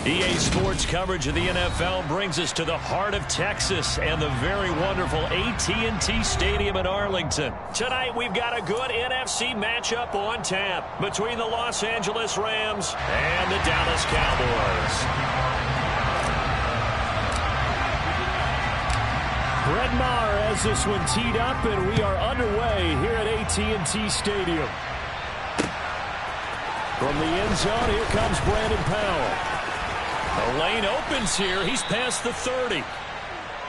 EA Sports coverage of the NFL brings us to the heart of Texas and the very wonderful AT&T Stadium in Arlington. Tonight, we've got a good NFC matchup on tap between the Los Angeles Rams and the Dallas Cowboys. Brett Maher has this one teed up, and we are underway here at AT&T Stadium. From the end zone, here comes Brandon Powell. The lane opens here. He's past the 30.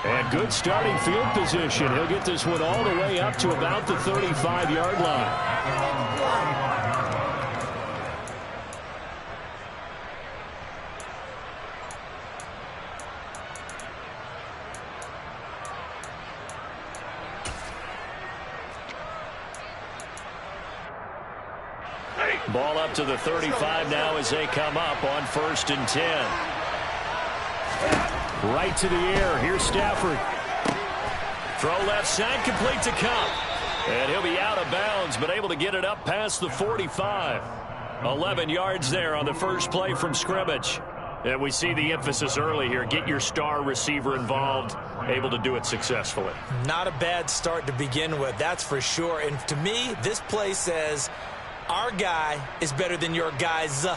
And good starting field position. He'll get this one all the way up to about the 35-yard line. Ball up to the 35 now as they come up on 1st and 10. Right to the air. Here's Stafford. Throw left side, complete to Cup. And he'll be out of bounds, but able to get it up past the 45. 11 yards there on the first play from scrimmage. And we see the emphasis early here. Get your star receiver involved. Able to do it successfully. Not a bad start to begin with, that's for sure. And to me, this play says our guy is better than your guys.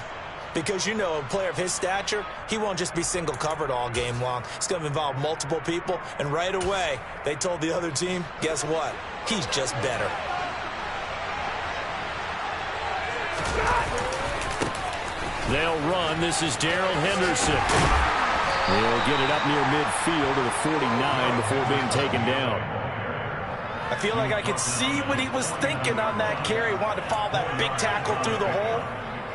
Because, you know, a player of his stature, he won't just be single covered all game long. It's going to involve multiple people. And right away, they told the other team, guess what? He's just better. They'll run. This is Darrell Henderson. They'll get it up near midfield to the 49 before being taken down. I feel like I could see what he was thinking on that carry. Wanted to follow that big tackle through the hole.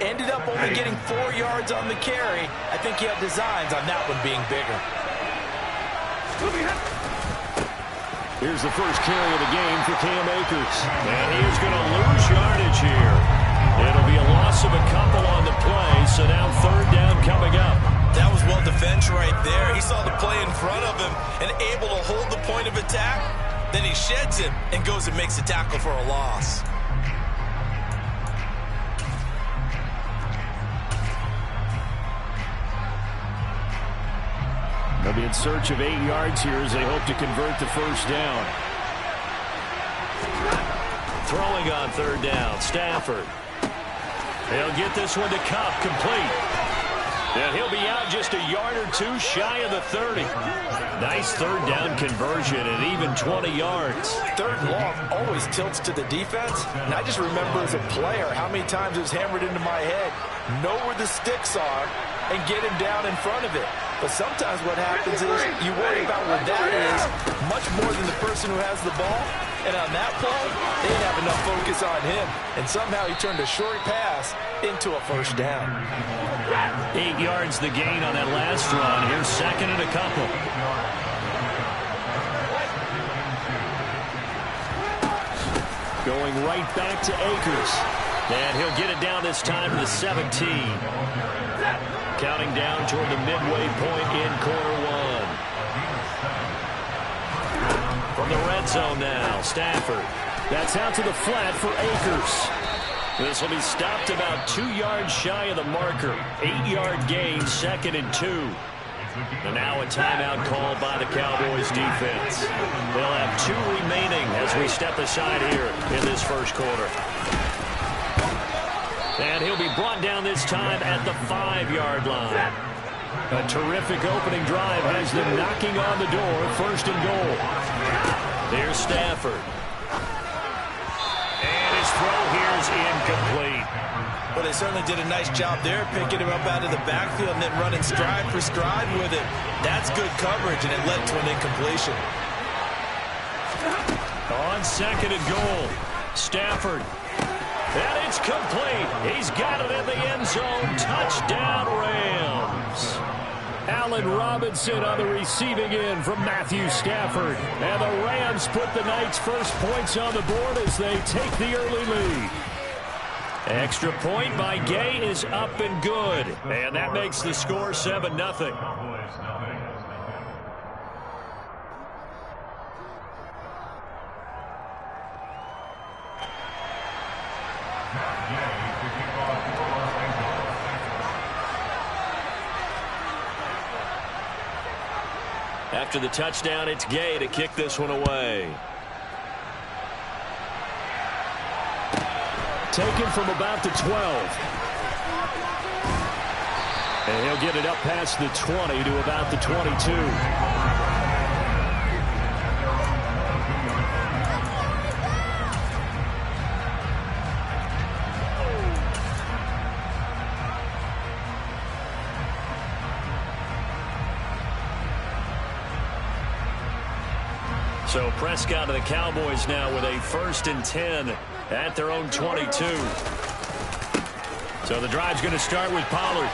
Ended up only getting 4 yards on the carry. I think he had designs on that one being bigger. Here's the first carry of the game for Cam Akers. And he is going to lose yardage here. It'll be a loss of a couple on the play, so now 3rd down coming up. That was well defense right there. He saw the play in front of him and able to hold the point of attack. Then he sheds him and goes and makes a tackle for a loss. They'll be in search of 8 yards here as they hope to convert the first down. Throwing on 3rd down, Stafford. He'll get this one to Cup, complete. And he'll be out just a yard or two shy of the 30. Nice 3rd down conversion at even 20 yards. 3rd and long always tilts to the defense. And I just remember as a player how many times it was hammered into my head. Know where the sticks are and get him down in front of it. But sometimes what happens is you worry about where that is much more than the person who has the ball. And on that play, they didn't have enough focus on him. And somehow he turned a short pass into a first down. 8 yards the gain on that last run. Here's 2nd and a couple. Going right back to Akers. And he'll get it down this time to the 17. Counting down toward the midway point in quarter 1. From the red zone now, Stafford. That's out to the flat for Akers. This will be stopped about 2 yards shy of the marker. 8-yard gain, 2nd and 2. And now a timeout called by the Cowboys defense. They'll have 2 remaining as we step aside here in this first quarter. And he'll be brought down this time at the 5-yard line. A terrific opening drive has them knocking on the door. 1st and goal. There's Stafford. And his throw here is incomplete. Well, they certainly did a nice job there, picking him up out of the backfield and then running stride for stride with it. That's good coverage, and it led to an incompletion. On 2nd and goal, Stafford. And it's complete. He's got it in the end zone. Touchdown, Rams. Allen Robinson on the receiving end from Matthew Stafford. And the Rams put the night's first points on the board as they take the early lead. Extra point by Gay is up and good. And that makes the score 7-0. After the touchdown, it's Gay to kick this one away. Taken from about the 12. And he'll get it up past the 20 to about the 22. So Prescott and the Cowboys now with a 1st and 10 at their own 22. So the drive's going to start with Pollard.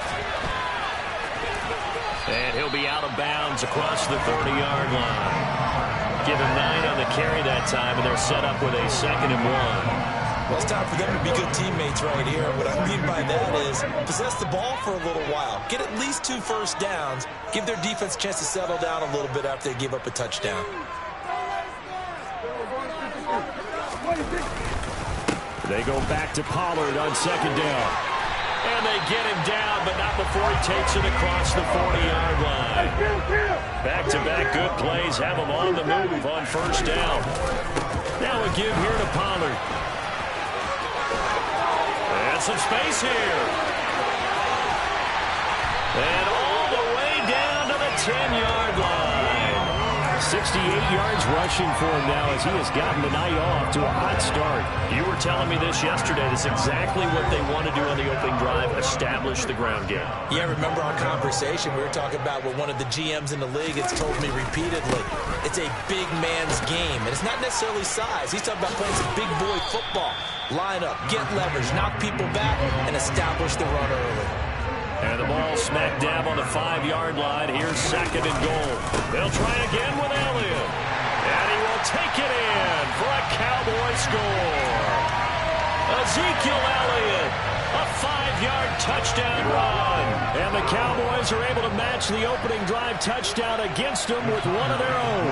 And he'll be out of bounds across the 30-yard line. Give him 9 on the carry that time, and they're set up with a 2nd and 1. Well, it's time for them to be good teammates right here. What I mean by that is possess the ball for a little while. Get at least 2 first downs. Give their defense a chance to settle down a little bit after they give up a touchdown. They go back to Pollard on 2nd down. And they get him down, but not before he takes it across the 40-yard line. Back-to-back good plays have him on the move on 1st down. Now a give here to Pollard. And some space here. And all the way down to the 10-yard line. 68 yards rushing for him now as he has gotten the night off to a hot start. You were telling me this yesterday. That's exactly what they want to do on the opening drive, establish the ground game. Yeah, remember our conversation? We were talking about what one of the GMs in the league has told me repeatedly. It's a big man's game, and it's not necessarily size. He's talking about playing some big boy football. Line up, get leverage, knock people back, and establish the run early. And the ball smack dab on the 5-yard line. Here's 2nd and goal. They'll try again with Elliott. And he will take it in for a Cowboy score. Ezekiel Elliott, a 5-yard touchdown run. And the Cowboys are able to match the opening drive touchdown against them with one of their own.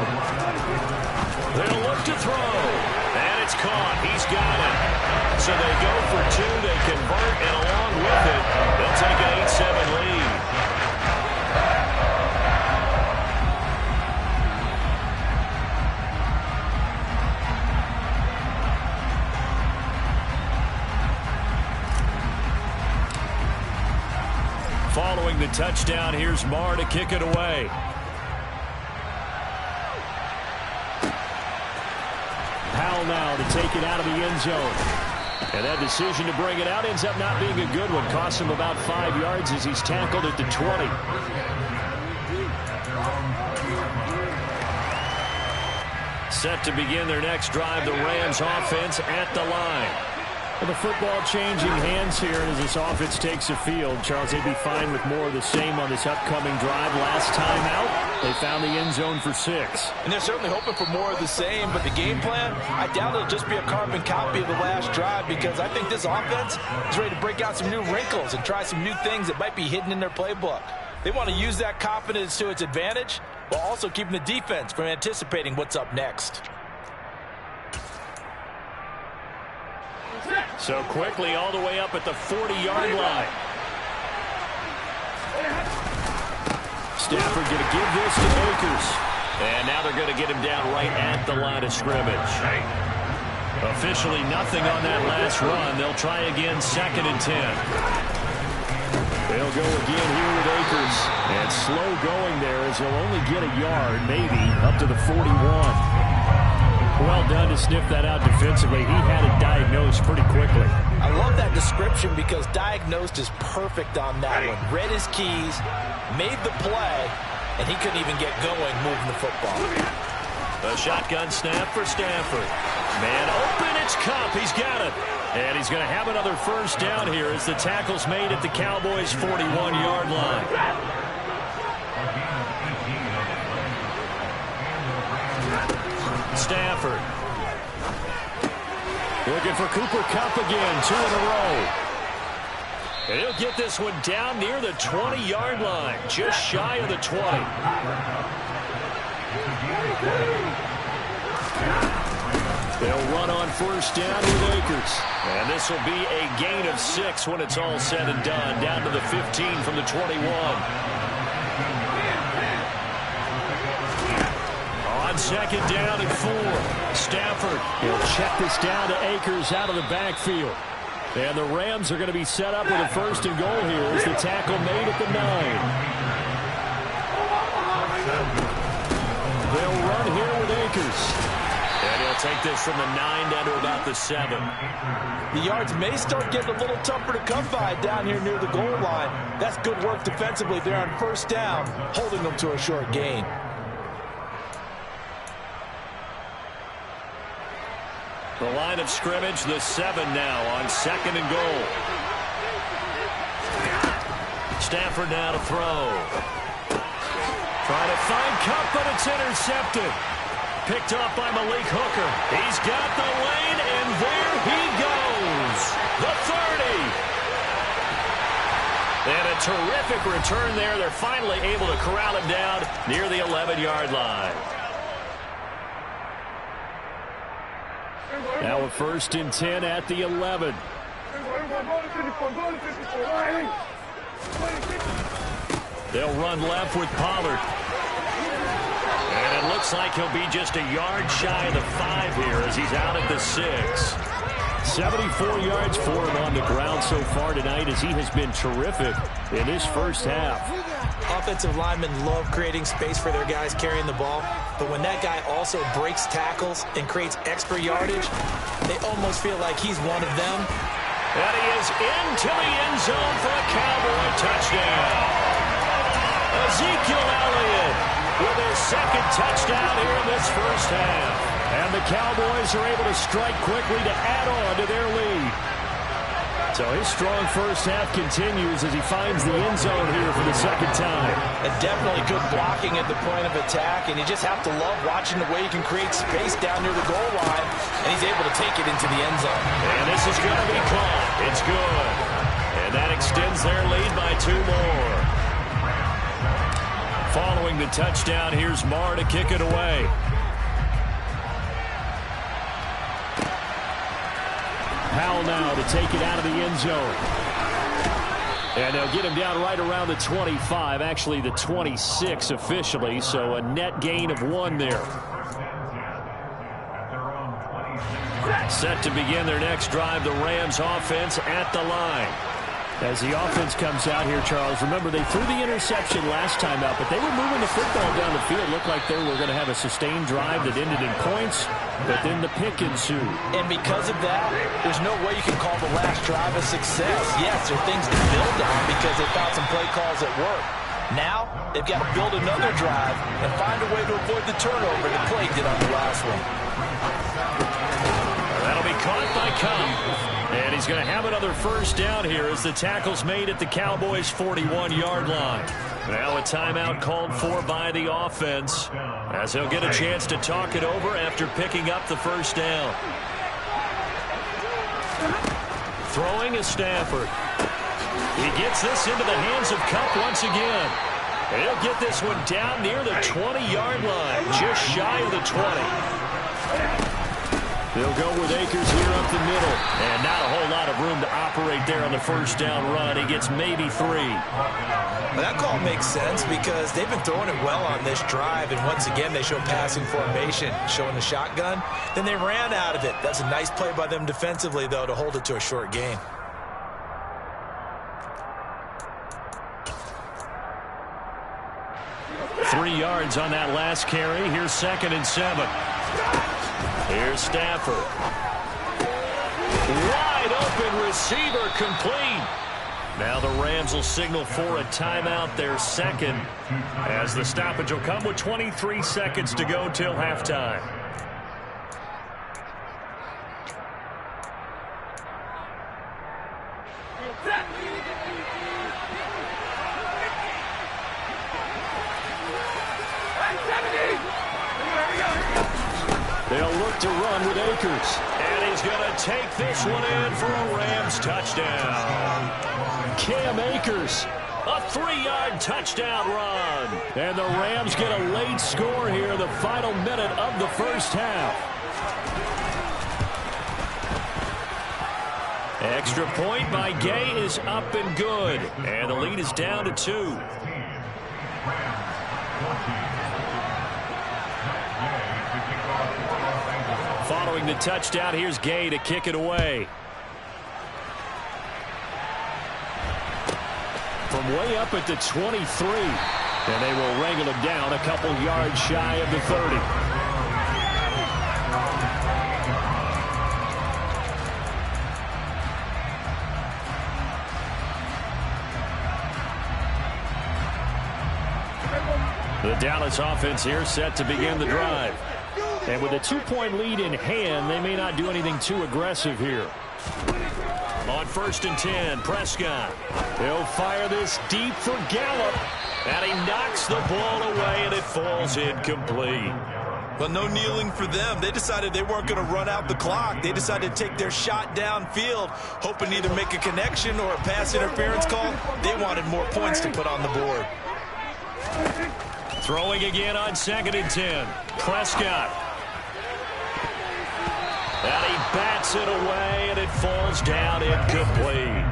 They'll look to throw. And it's caught. He's got it. So they go for 2. They convert, and along with it, they'll take an 8-7 lead. Following the touchdown, here's Marr to kick it away. Powell now to take it out of the end zone. And that decision to bring it out ends up not being a good one. Costs him about 5 yards as he's tackled at the 20. Set to begin their next drive, the Rams offense at the line. Well, the football changing hands here as this offense takes the field. Charles, they'd be fine with more of the same on this upcoming drive. Last time out, they found the end zone for 6. And they're certainly hoping for more of the same, but the game plan, I doubt it'll just be a carbon copy of the last drive, because I think this offense is ready to break out some new wrinkles and try some new things that might be hidden in their playbook. They want to use that confidence to its advantage, while also keeping the defense from anticipating what's up next. So quickly all the way up at the 40-yard line. Stafford going to give this to Akers. And now they're going to get him down right at the line of scrimmage. Officially nothing on that last run. They'll try again, 2nd and 10. They'll go again here with Akers. And slow going there as he'll only get a yard, maybe, up to the 41. Well done to sniff that out defensively. He had it diagnosed pretty quickly. I love that description because diagnosed is perfect on that one. Read his keys, made the play, and he couldn't even get going moving the football. A shotgun snap for Stafford. Man open, it's Kupp. He's got it. And he's going to have another 1st down here as the tackle's made at the Cowboys' 41-yard line. Stafford. Looking for Cooper Kupp again, 2 in a row. And he'll get this one down near the 20-yard line, just shy of the 20. They'll run on 1st down with Akers. And this will be a gain of 6 when it's all said and done, down to the 15 from the 21. On 2nd down and 4. Stafford will check this down to Akers out of the backfield. And the Rams are going to be set up with a 1st and goal here as the tackle made at the 9. They'll run here with Akers. And he'll take this from the 9 down to about the 7. The yards may start getting a little tougher to come by down here near the goal line. That's good work defensively there on 1st down, holding them to a short gain. The line of scrimmage, the 7 now on 2nd and goal. Stafford now to throw. Trying to find Cup, but it's intercepted. Picked off by Malik Hooker. He's got the lane, and there he goes. The 30. And a terrific return there. They're finally able to corral him down near the 11-yard line. Now a 1st and 10 at the 11. They'll run left with Pollard. And it looks like he'll be just a yard shy of the 5 here as he's out at the 6. 74 yards for him on the ground so far tonight as he has been terrific in this first half. Offensive linemen love creating space for their guys carrying the ball, but when that guy also breaks tackles and creates extra yardage, they almost feel like he's one of them. And he is into the end zone for a Cowboy touchdown. Ezekiel Elliott with his 2nd touchdown here in this first half. And the Cowboys are able to strike quickly to add on to their lead. So his strong first half continues as he finds the end zone here for the 2nd time. And definitely good blocking at the point of attack, and you just have to love watching the way he can create space down near the goal line, and he's able to take it into the end zone. And this is going to be caught. It's good. And that extends their lead by 2 more. Following the touchdown, here's Marr to kick it away. Powell now to take it out of the end zone. And they'll get him down right around the 25, actually the 26 officially, so a net gain of 1 there. Set to begin their next drive, the Rams offense at the line. As the offense comes out here, Charles, remember they threw the interception last time out, but they were moving the football down the field. Looked like they were going to have a sustained drive that ended in points, but then the pick ensued. And because of that, there's no way you can call the last drive a success. Yes, there are things to build on because they found some play calls that work. Now, they've got to build another drive and find a way to avoid the turnover that Clay did on the last one. That'll be caught by Cup. And he's going to have another first down here as the tackle's made at the Cowboys' 41-yard line. Now a timeout called for by the offense as he'll get a chance to talk it over after picking up the first down. Throwing is Stafford. He gets this into the hands of Cup once again. And he'll get this one down near the 20-yard line, just shy of the 20. They'll go with Akers here up the middle. And not a whole lot of room to operate there on the first down run. He gets maybe 3. Well, that call makes sense because they've been throwing it well on this drive. And once again, they show passing formation, showing the shotgun. Then they ran out of it. That's a nice play by them defensively, though, to hold it to a short gain. Three yards on that last carry. Here's 2nd and 7. Here's Stafford. Wide open receiver complete. Now the Rams will signal for a timeout, their 2nd, as the stoppage will come with 23 seconds to go till halftime. They'll look to run with Akers. And he's going to take this one in for a Rams touchdown. Cam Akers, a 3-yard touchdown run. And the Rams get a late score here in the final minute of the first half. Extra point by Gay is up and good. And the lead is down to 2. Following the touchdown, here's Gay to kick it away. From way up at the 23. And they will wrangle him down a couple yards shy of the 30. The Dallas offense here set to begin the drive. And with a 2-point lead in hand, they may not do anything too aggressive here. On 1st and 10, Prescott. He'll fire this deep for Gallup. And he knocks the ball away, and it falls incomplete. Well, no kneeling for them. They decided they weren't going to run out the clock. They decided to take their shot downfield, hoping to either make a connection or a pass interference call. They wanted more points to put on the board. Throwing again on 2nd and 10. Prescott. And he bats it away, and it falls down incomplete.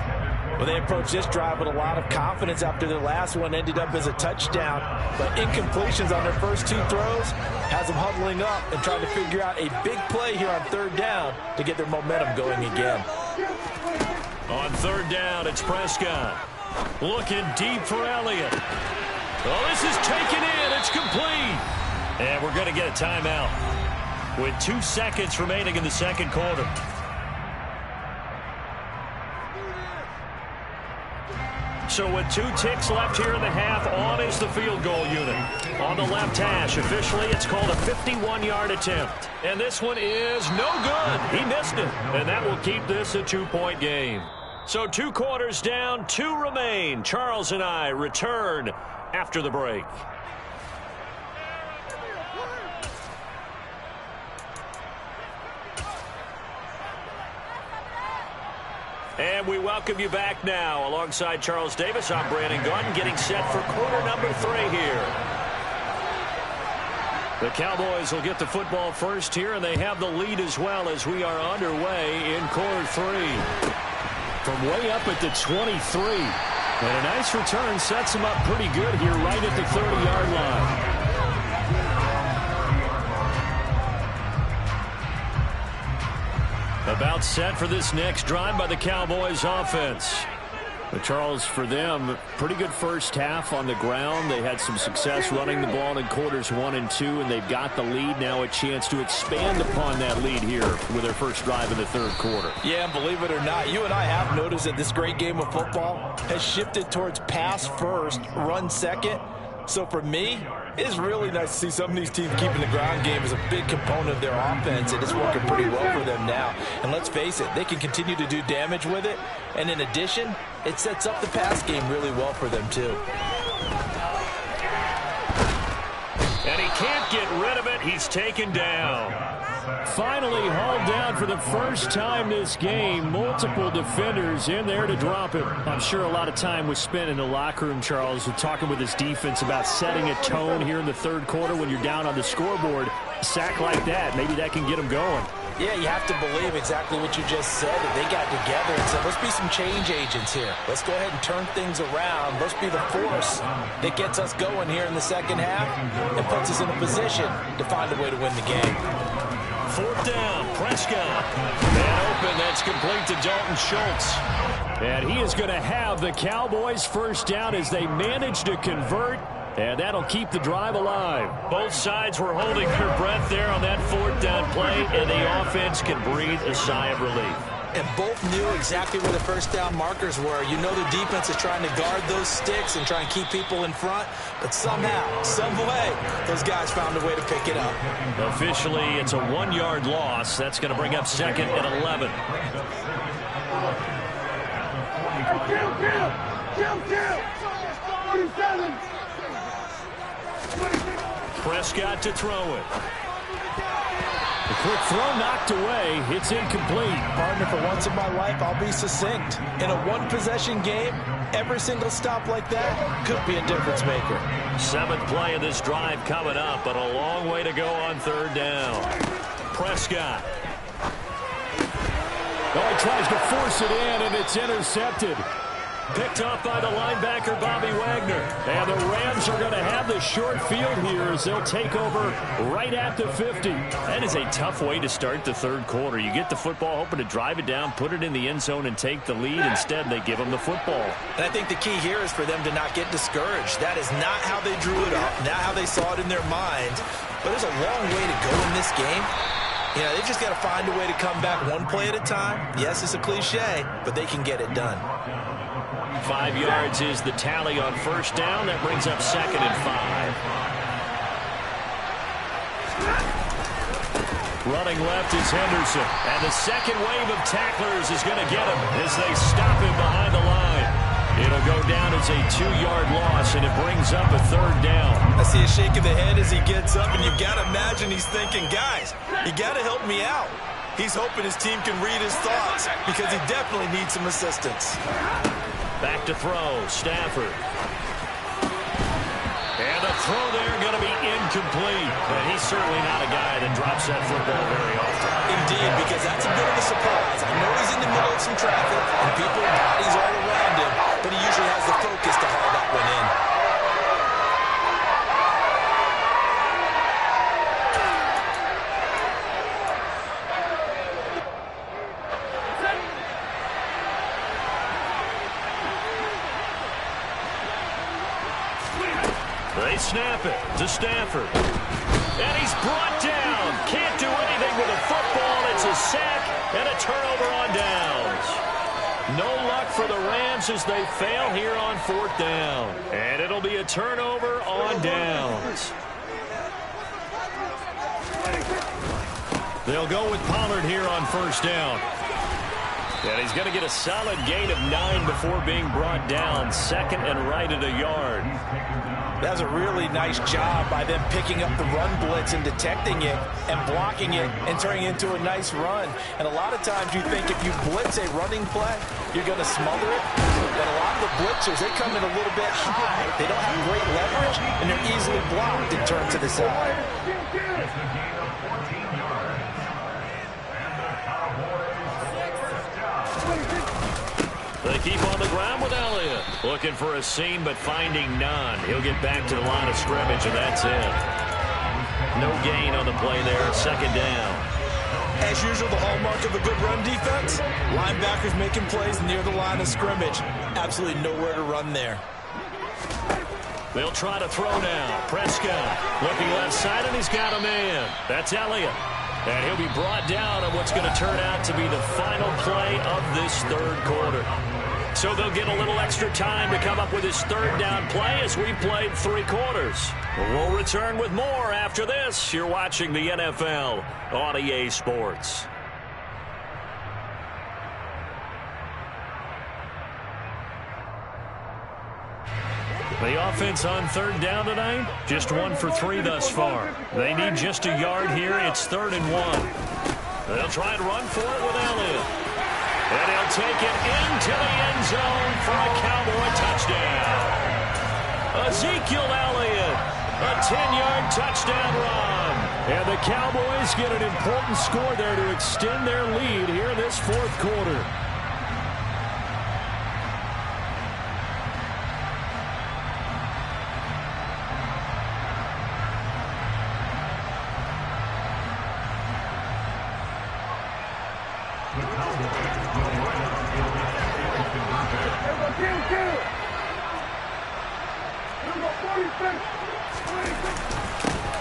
Well, they approached this drive with a lot of confidence after their last one ended up as a touchdown. But incompletions on their first 2 throws has them huddling up and trying to figure out a big play here on 3rd down to get their momentum going again. On 3rd down, it's Prescott. Looking deep for Elliott. Oh, this is taken in. It's complete. And we're going to get a timeout with 2 seconds remaining in the 2nd quarter. So with 2 ticks left here in the half, on is the field goal unit. On the left hash, officially it's called a 51-yard attempt. And this one is no good. He missed it. And that will keep this a 2-point game. So 2 quarters down, 2 remain. Charles and I return after the break. And we welcome you back now. Alongside Charles Davis, I'm Brandon Gunn, getting set for quarter number 3 here. The Cowboys will get the football first here, and they have the lead as well as we are underway in quarter 3. From way up at the 23. And a nice return sets them up pretty good here right at the 30-yard line. About set for this next drive by the Cowboys offense. But Charles, for them, pretty good first half on the ground. They had some success running the ball in quarters 1 and 2, and they've got the lead now, a chance to expand upon that lead here with their first drive in the 3rd quarter. Yeah, and believe it or not, you and I have noticed that this great game of football has shifted towards pass first, run second. So for me, it's really nice to see some of these teams keeping the ground game as a big component of their offense, and it's working pretty well for them now. And let's face it, they can continue to do damage with it. And in addition, it sets up the pass game really well for them too. And he can't get rid of it. He's taken down. Finally hauled down for the first time this game. Multiple defenders in there to drop him. I'm sure a lot of time was spent in the locker room, Charles, talking with his defense about setting a tone here in the 3rd quarter when you're down on the scoreboard. A sack like that, maybe that can get them going. Yeah, you have to believe exactly what you just said, that they got together and said, let's be some change agents here. Let's go ahead and turn things around. Let's be the force that gets us going here in the 2nd half and puts us in a position to find a way to win the game. 4th down, Prescott. And open, that's complete to Dalton Schultz. And he is going to have the Cowboys first down as they manage to convert. And that'll keep the drive alive. Both sides were holding their breath there on that 4th down play, and the offense can breathe a sigh of relief. And both knew exactly where the first down markers were. You know the defense is trying to guard those sticks and try and keep people in front. But somehow, some way, those guys found a way to pick it up. Officially, it's a 1-yard loss. That's going to bring up 2nd and 11. Prescott to throw it. The quick throw knocked away. It's incomplete. Partner, for once in my life, I'll be succinct. In a 1-possession game, every single stop like that could be a difference maker. 7th play of this drive coming up, but a long way to go on 3rd down. Prescott. Oh, he tries to force it in, and it's intercepted. Picked off by the linebacker, Bobby Wagner. And the Rams are going to have the short field here as they'll take over right at the 50. That is a tough way to start the 3rd quarter. You get the football, hoping to drive it down, put it in the end zone, and take the lead. Instead, they give them the football. And I think the key here is for them to not get discouraged. That is not how they drew it up, not how they saw it in their minds. But there's a long way to go in this game. You know, they've just got to find a way to come back one play at a time. Yes, it's a cliche, but they can get it done. 5 yards is the tally on 1st down. That brings up 2nd and 5. Running left is Henderson. And the second wave of tacklers is going to get him as they stop him behind the line. It'll go down as a 2-yard loss, and it brings up a 3rd down. I see a shake of the head as he gets up, and you've got to imagine he's thinking, guys, you got to help me out. He's hoping his team can read his thoughts because he definitely needs some assistance. Back to throw, Stafford. And the throw there going to be incomplete. But he's certainly not a guy that drops that football very often. Indeed, because that's a bit of a surprise. I know he's in the middle of some traffic, and people and bodies all around him, but he usually has the focus to haul that one in. They snap it to Stafford. And he's brought down. Can't do anything with a football. It's a sack and a turnover on downs. No luck for the Rams as they fail here on 4th down. And it'll be a turnover on downs. They'll go with Pollard here on 1st down. And he's going to get a solid gain of 9 before being brought down. 2nd and right at a yard. That's a really nice job by them picking up the run blitz and detecting it and blocking it and turning it into a nice run. And a lot of times you think if you blitz a running play, you're going to smother it. But a lot of the blitzers, they come in a little bit high. They don't have great leverage, and they're easily blocked and turned to the side. They keep on the ground with Elliott. Looking for a seam, but finding none. He'll get back to the line of scrimmage, and that's it. No gain on the play there. 2nd down. As usual, the hallmark of a good run defense, linebackers making plays near the line of scrimmage. Absolutely nowhere to run there. They'll try to throw now. Prescott looking left side, and he's got a man. That's Elliott. And he'll be brought down on what's going to turn out to be the final play of this 3rd quarter. So they'll get a little extra time to come up with his 3rd down play as we played 3 quarters. We'll return with more after this. You're watching the NFL on EA Sports. The offense on 3rd down tonight, just 1 for 3 thus far. They need just a yard here. It's 3rd and 1. They'll try and run for it with Elliott. And he'll take it into the end zone for a Cowboy touchdown. Ezekiel Elliott, a 10-yard touchdown run. And the Cowboys get an important score there to extend their lead here in this 4th quarter.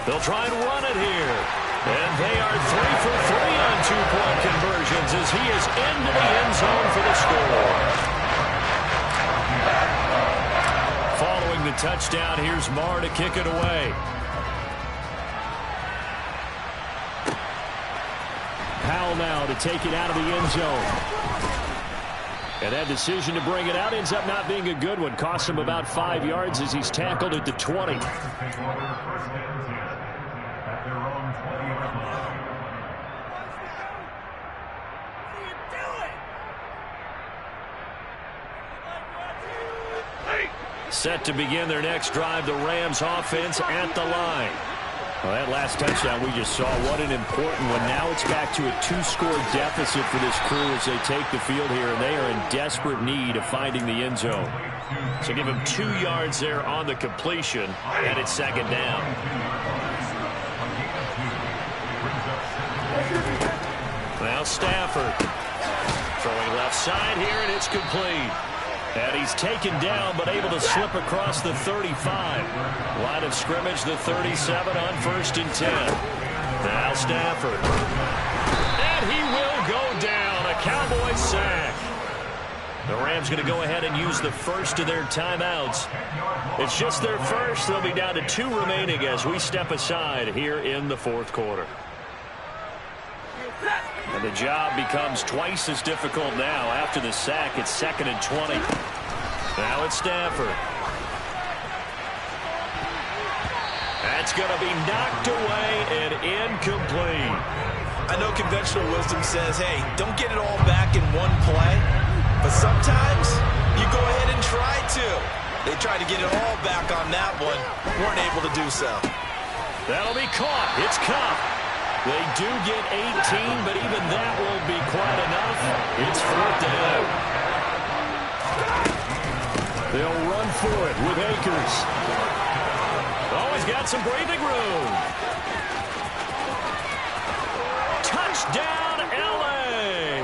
They'll try and run it here. And they are 3 for 3 on 2-point conversions as he is into the end zone for the score. Following the touchdown, here's Marr to kick it away. Powell now to take it out of the end zone. And that decision to bring it out ends up not being a good one. Costs him about 5 yards as he's tackled at the 20. Set to begin their next drive, the Rams offense at the line. Well, that last touchdown we just saw, what an important one. Now it's back to a 2-score deficit for this crew as they take the field here, and they are in desperate need of finding the end zone. So give them 2 yards there on the completion, and it's 2nd down. Now Stafford throwing left side here, and it's complete. And he's taken down, but able to slip across the 35. Line of scrimmage, the 37 on 1st and 10. Now Stafford. And he will go down. A Cowboy sack. The Rams going to go ahead and use the first of their timeouts. It's just their first. They'll be down to 2 remaining as we step aside here in the 4th quarter. The job becomes twice as difficult now. After the sack, it's 2nd and 20. Now it's Stafford. That's going to be knocked away and incomplete. I know conventional wisdom says, hey, don't get it all back in one play. But sometimes you go ahead and try to. They tried to get it all back on that one. Weren't able to do so. That'll be caught. It's Cup. They do get 18, but even that won't be quite enough. It's 4th down. They'll run for it with Akers. Oh, he's got some breathing room. Touchdown, L.A.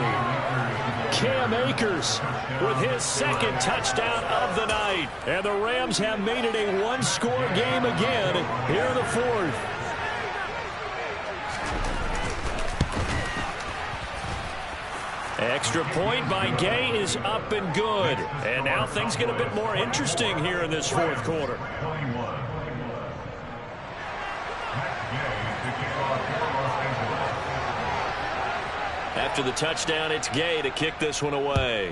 Cam Akers with his 2nd touchdown of the night. And the Rams have made it a one-score game again here in the 4th. Extra point by Gay is up and good. And now things get a bit more interesting here in this 4th quarter. After the touchdown, it's Gay to kick this one away.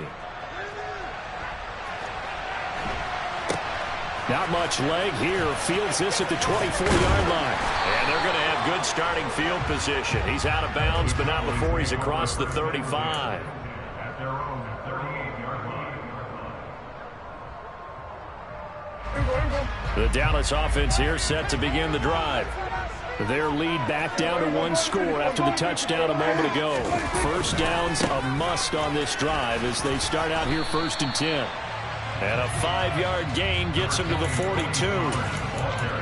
Not much leg here. Fields this at the 24-yard line. And they're going to have good starting field position. He's out of bounds, but not before he's across the 35. The Dallas offense here set to begin the drive. Their lead back down to 1 score after the touchdown a moment ago. First down's a must on this drive as they start out here 1st and 10. And a 5-yard gain gets him to the 42.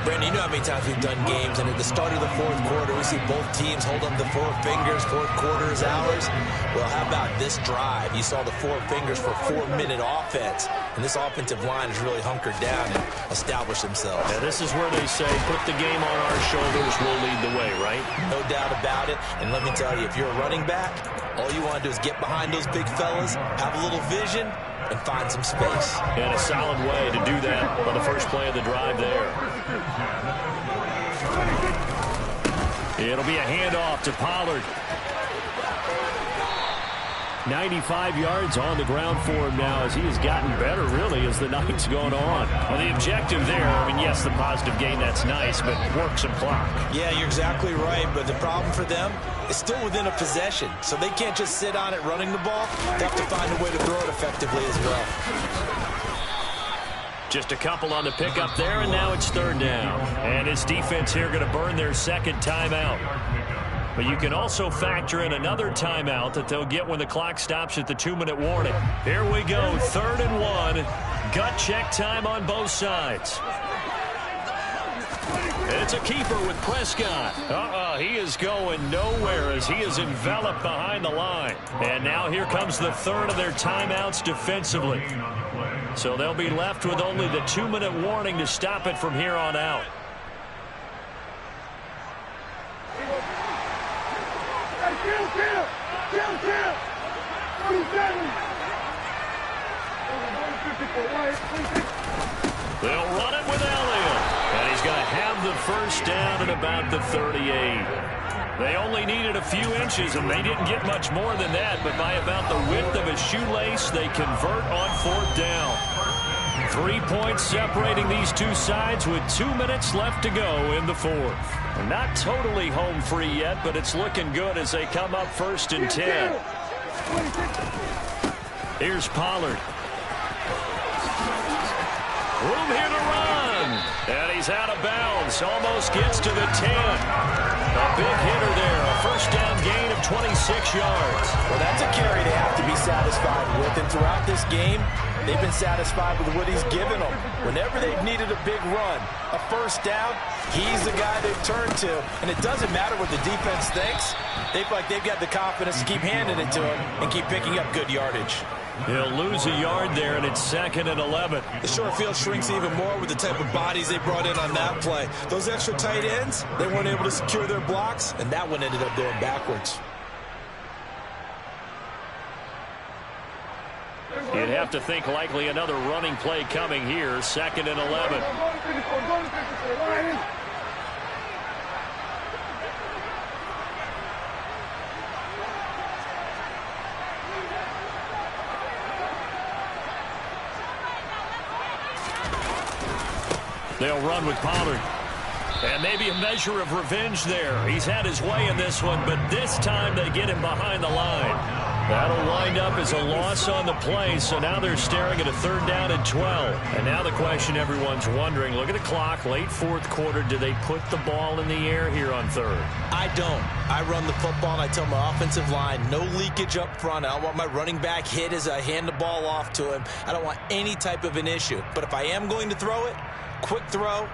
Brandon, you know how many times we've done games, and at the start of the 4th quarter, we see both teams hold up the 4 fingers, 4th quarter is ours. Well, how about this drive? You saw the 4 fingers for 4-minute offense, and this offensive line has really hunkered down and established themselves. Yeah, this is where they say, put the game on our shoulders, we'll lead the way, right? No doubt about it, and let me tell you, if you're a running back, all you want to do is get behind those big fellas, have a little vision, and find some space. And a solid way to do that on the first play of the drive there. It'll be a handoff to Pollard. 95 yards on the ground for him now as he has gotten better, really, as the night's going on. Well, the objective there, I mean, yes, the positive gain, that's nice, but work some clock. Yeah, you're exactly right, but the problem for them is still within a possession, so they can't just sit on it running the ball. They have to find a way to throw it effectively as well. Just a couple on the pickup there, and now it's 3rd down. And his defense here going to burn their 2nd timeout. But you can also factor in another timeout that they'll get when the clock stops at the 2-minute warning. Here we go, 3rd and 1. Gut check time on both sides. It's a keeper with Prescott. He is going nowhere as he is enveloped behind the line. And now here comes the 3rd of their timeouts defensively. So they'll be left with only the 2-minute warning to stop it from here on out. They'll run it with Elliott. And he's going to have the first down at about the 38. They only needed a few inches, and they didn't get much more than that. But by about the width of a shoelace, they convert on 4th down. 3 points separating these two sides with 2 minutes left to go in the 4th. Not totally home free yet, but it's looking good as they come up 1st and 10. Here's Pollard. Room here to run. And he's out of bounds. Almost gets to the 10. A big hitter there. A first down gain of 26 yards. Well, that's a carry they have to be satisfied with. And throughout this game, they've been satisfied with what he's given them. Whenever they've needed a big run, a first down, he's the guy they've turned to. And it doesn't matter what the defense thinks. They feel like they've got the confidence to keep handing it to him and keep picking up good yardage. He'll lose a yard there, and it's 2nd and 11. The short field shrinks even more with the type of bodies they brought in on that play. Those extra tight ends, they weren't able to secure their blocks, and that one ended up going backwards. You'd have to think likely another running play coming here, 2nd and 11. They'll run with Pollard. And maybe a measure of revenge there. He's had his way in this one, but this time they get him behind the line. That'll wind up as a loss on the play, so now they're staring at a 3rd down and 12. And now the question everyone's wondering, look at the clock, late 4th quarter, do they put the ball in the air here on 3rd? I don't. I run the football, and I tell my offensive line, no leakage up front. I don't want my running back hit as I hand the ball off to him. I don't want any type of an issue. But if I am going to throw it, quick throw,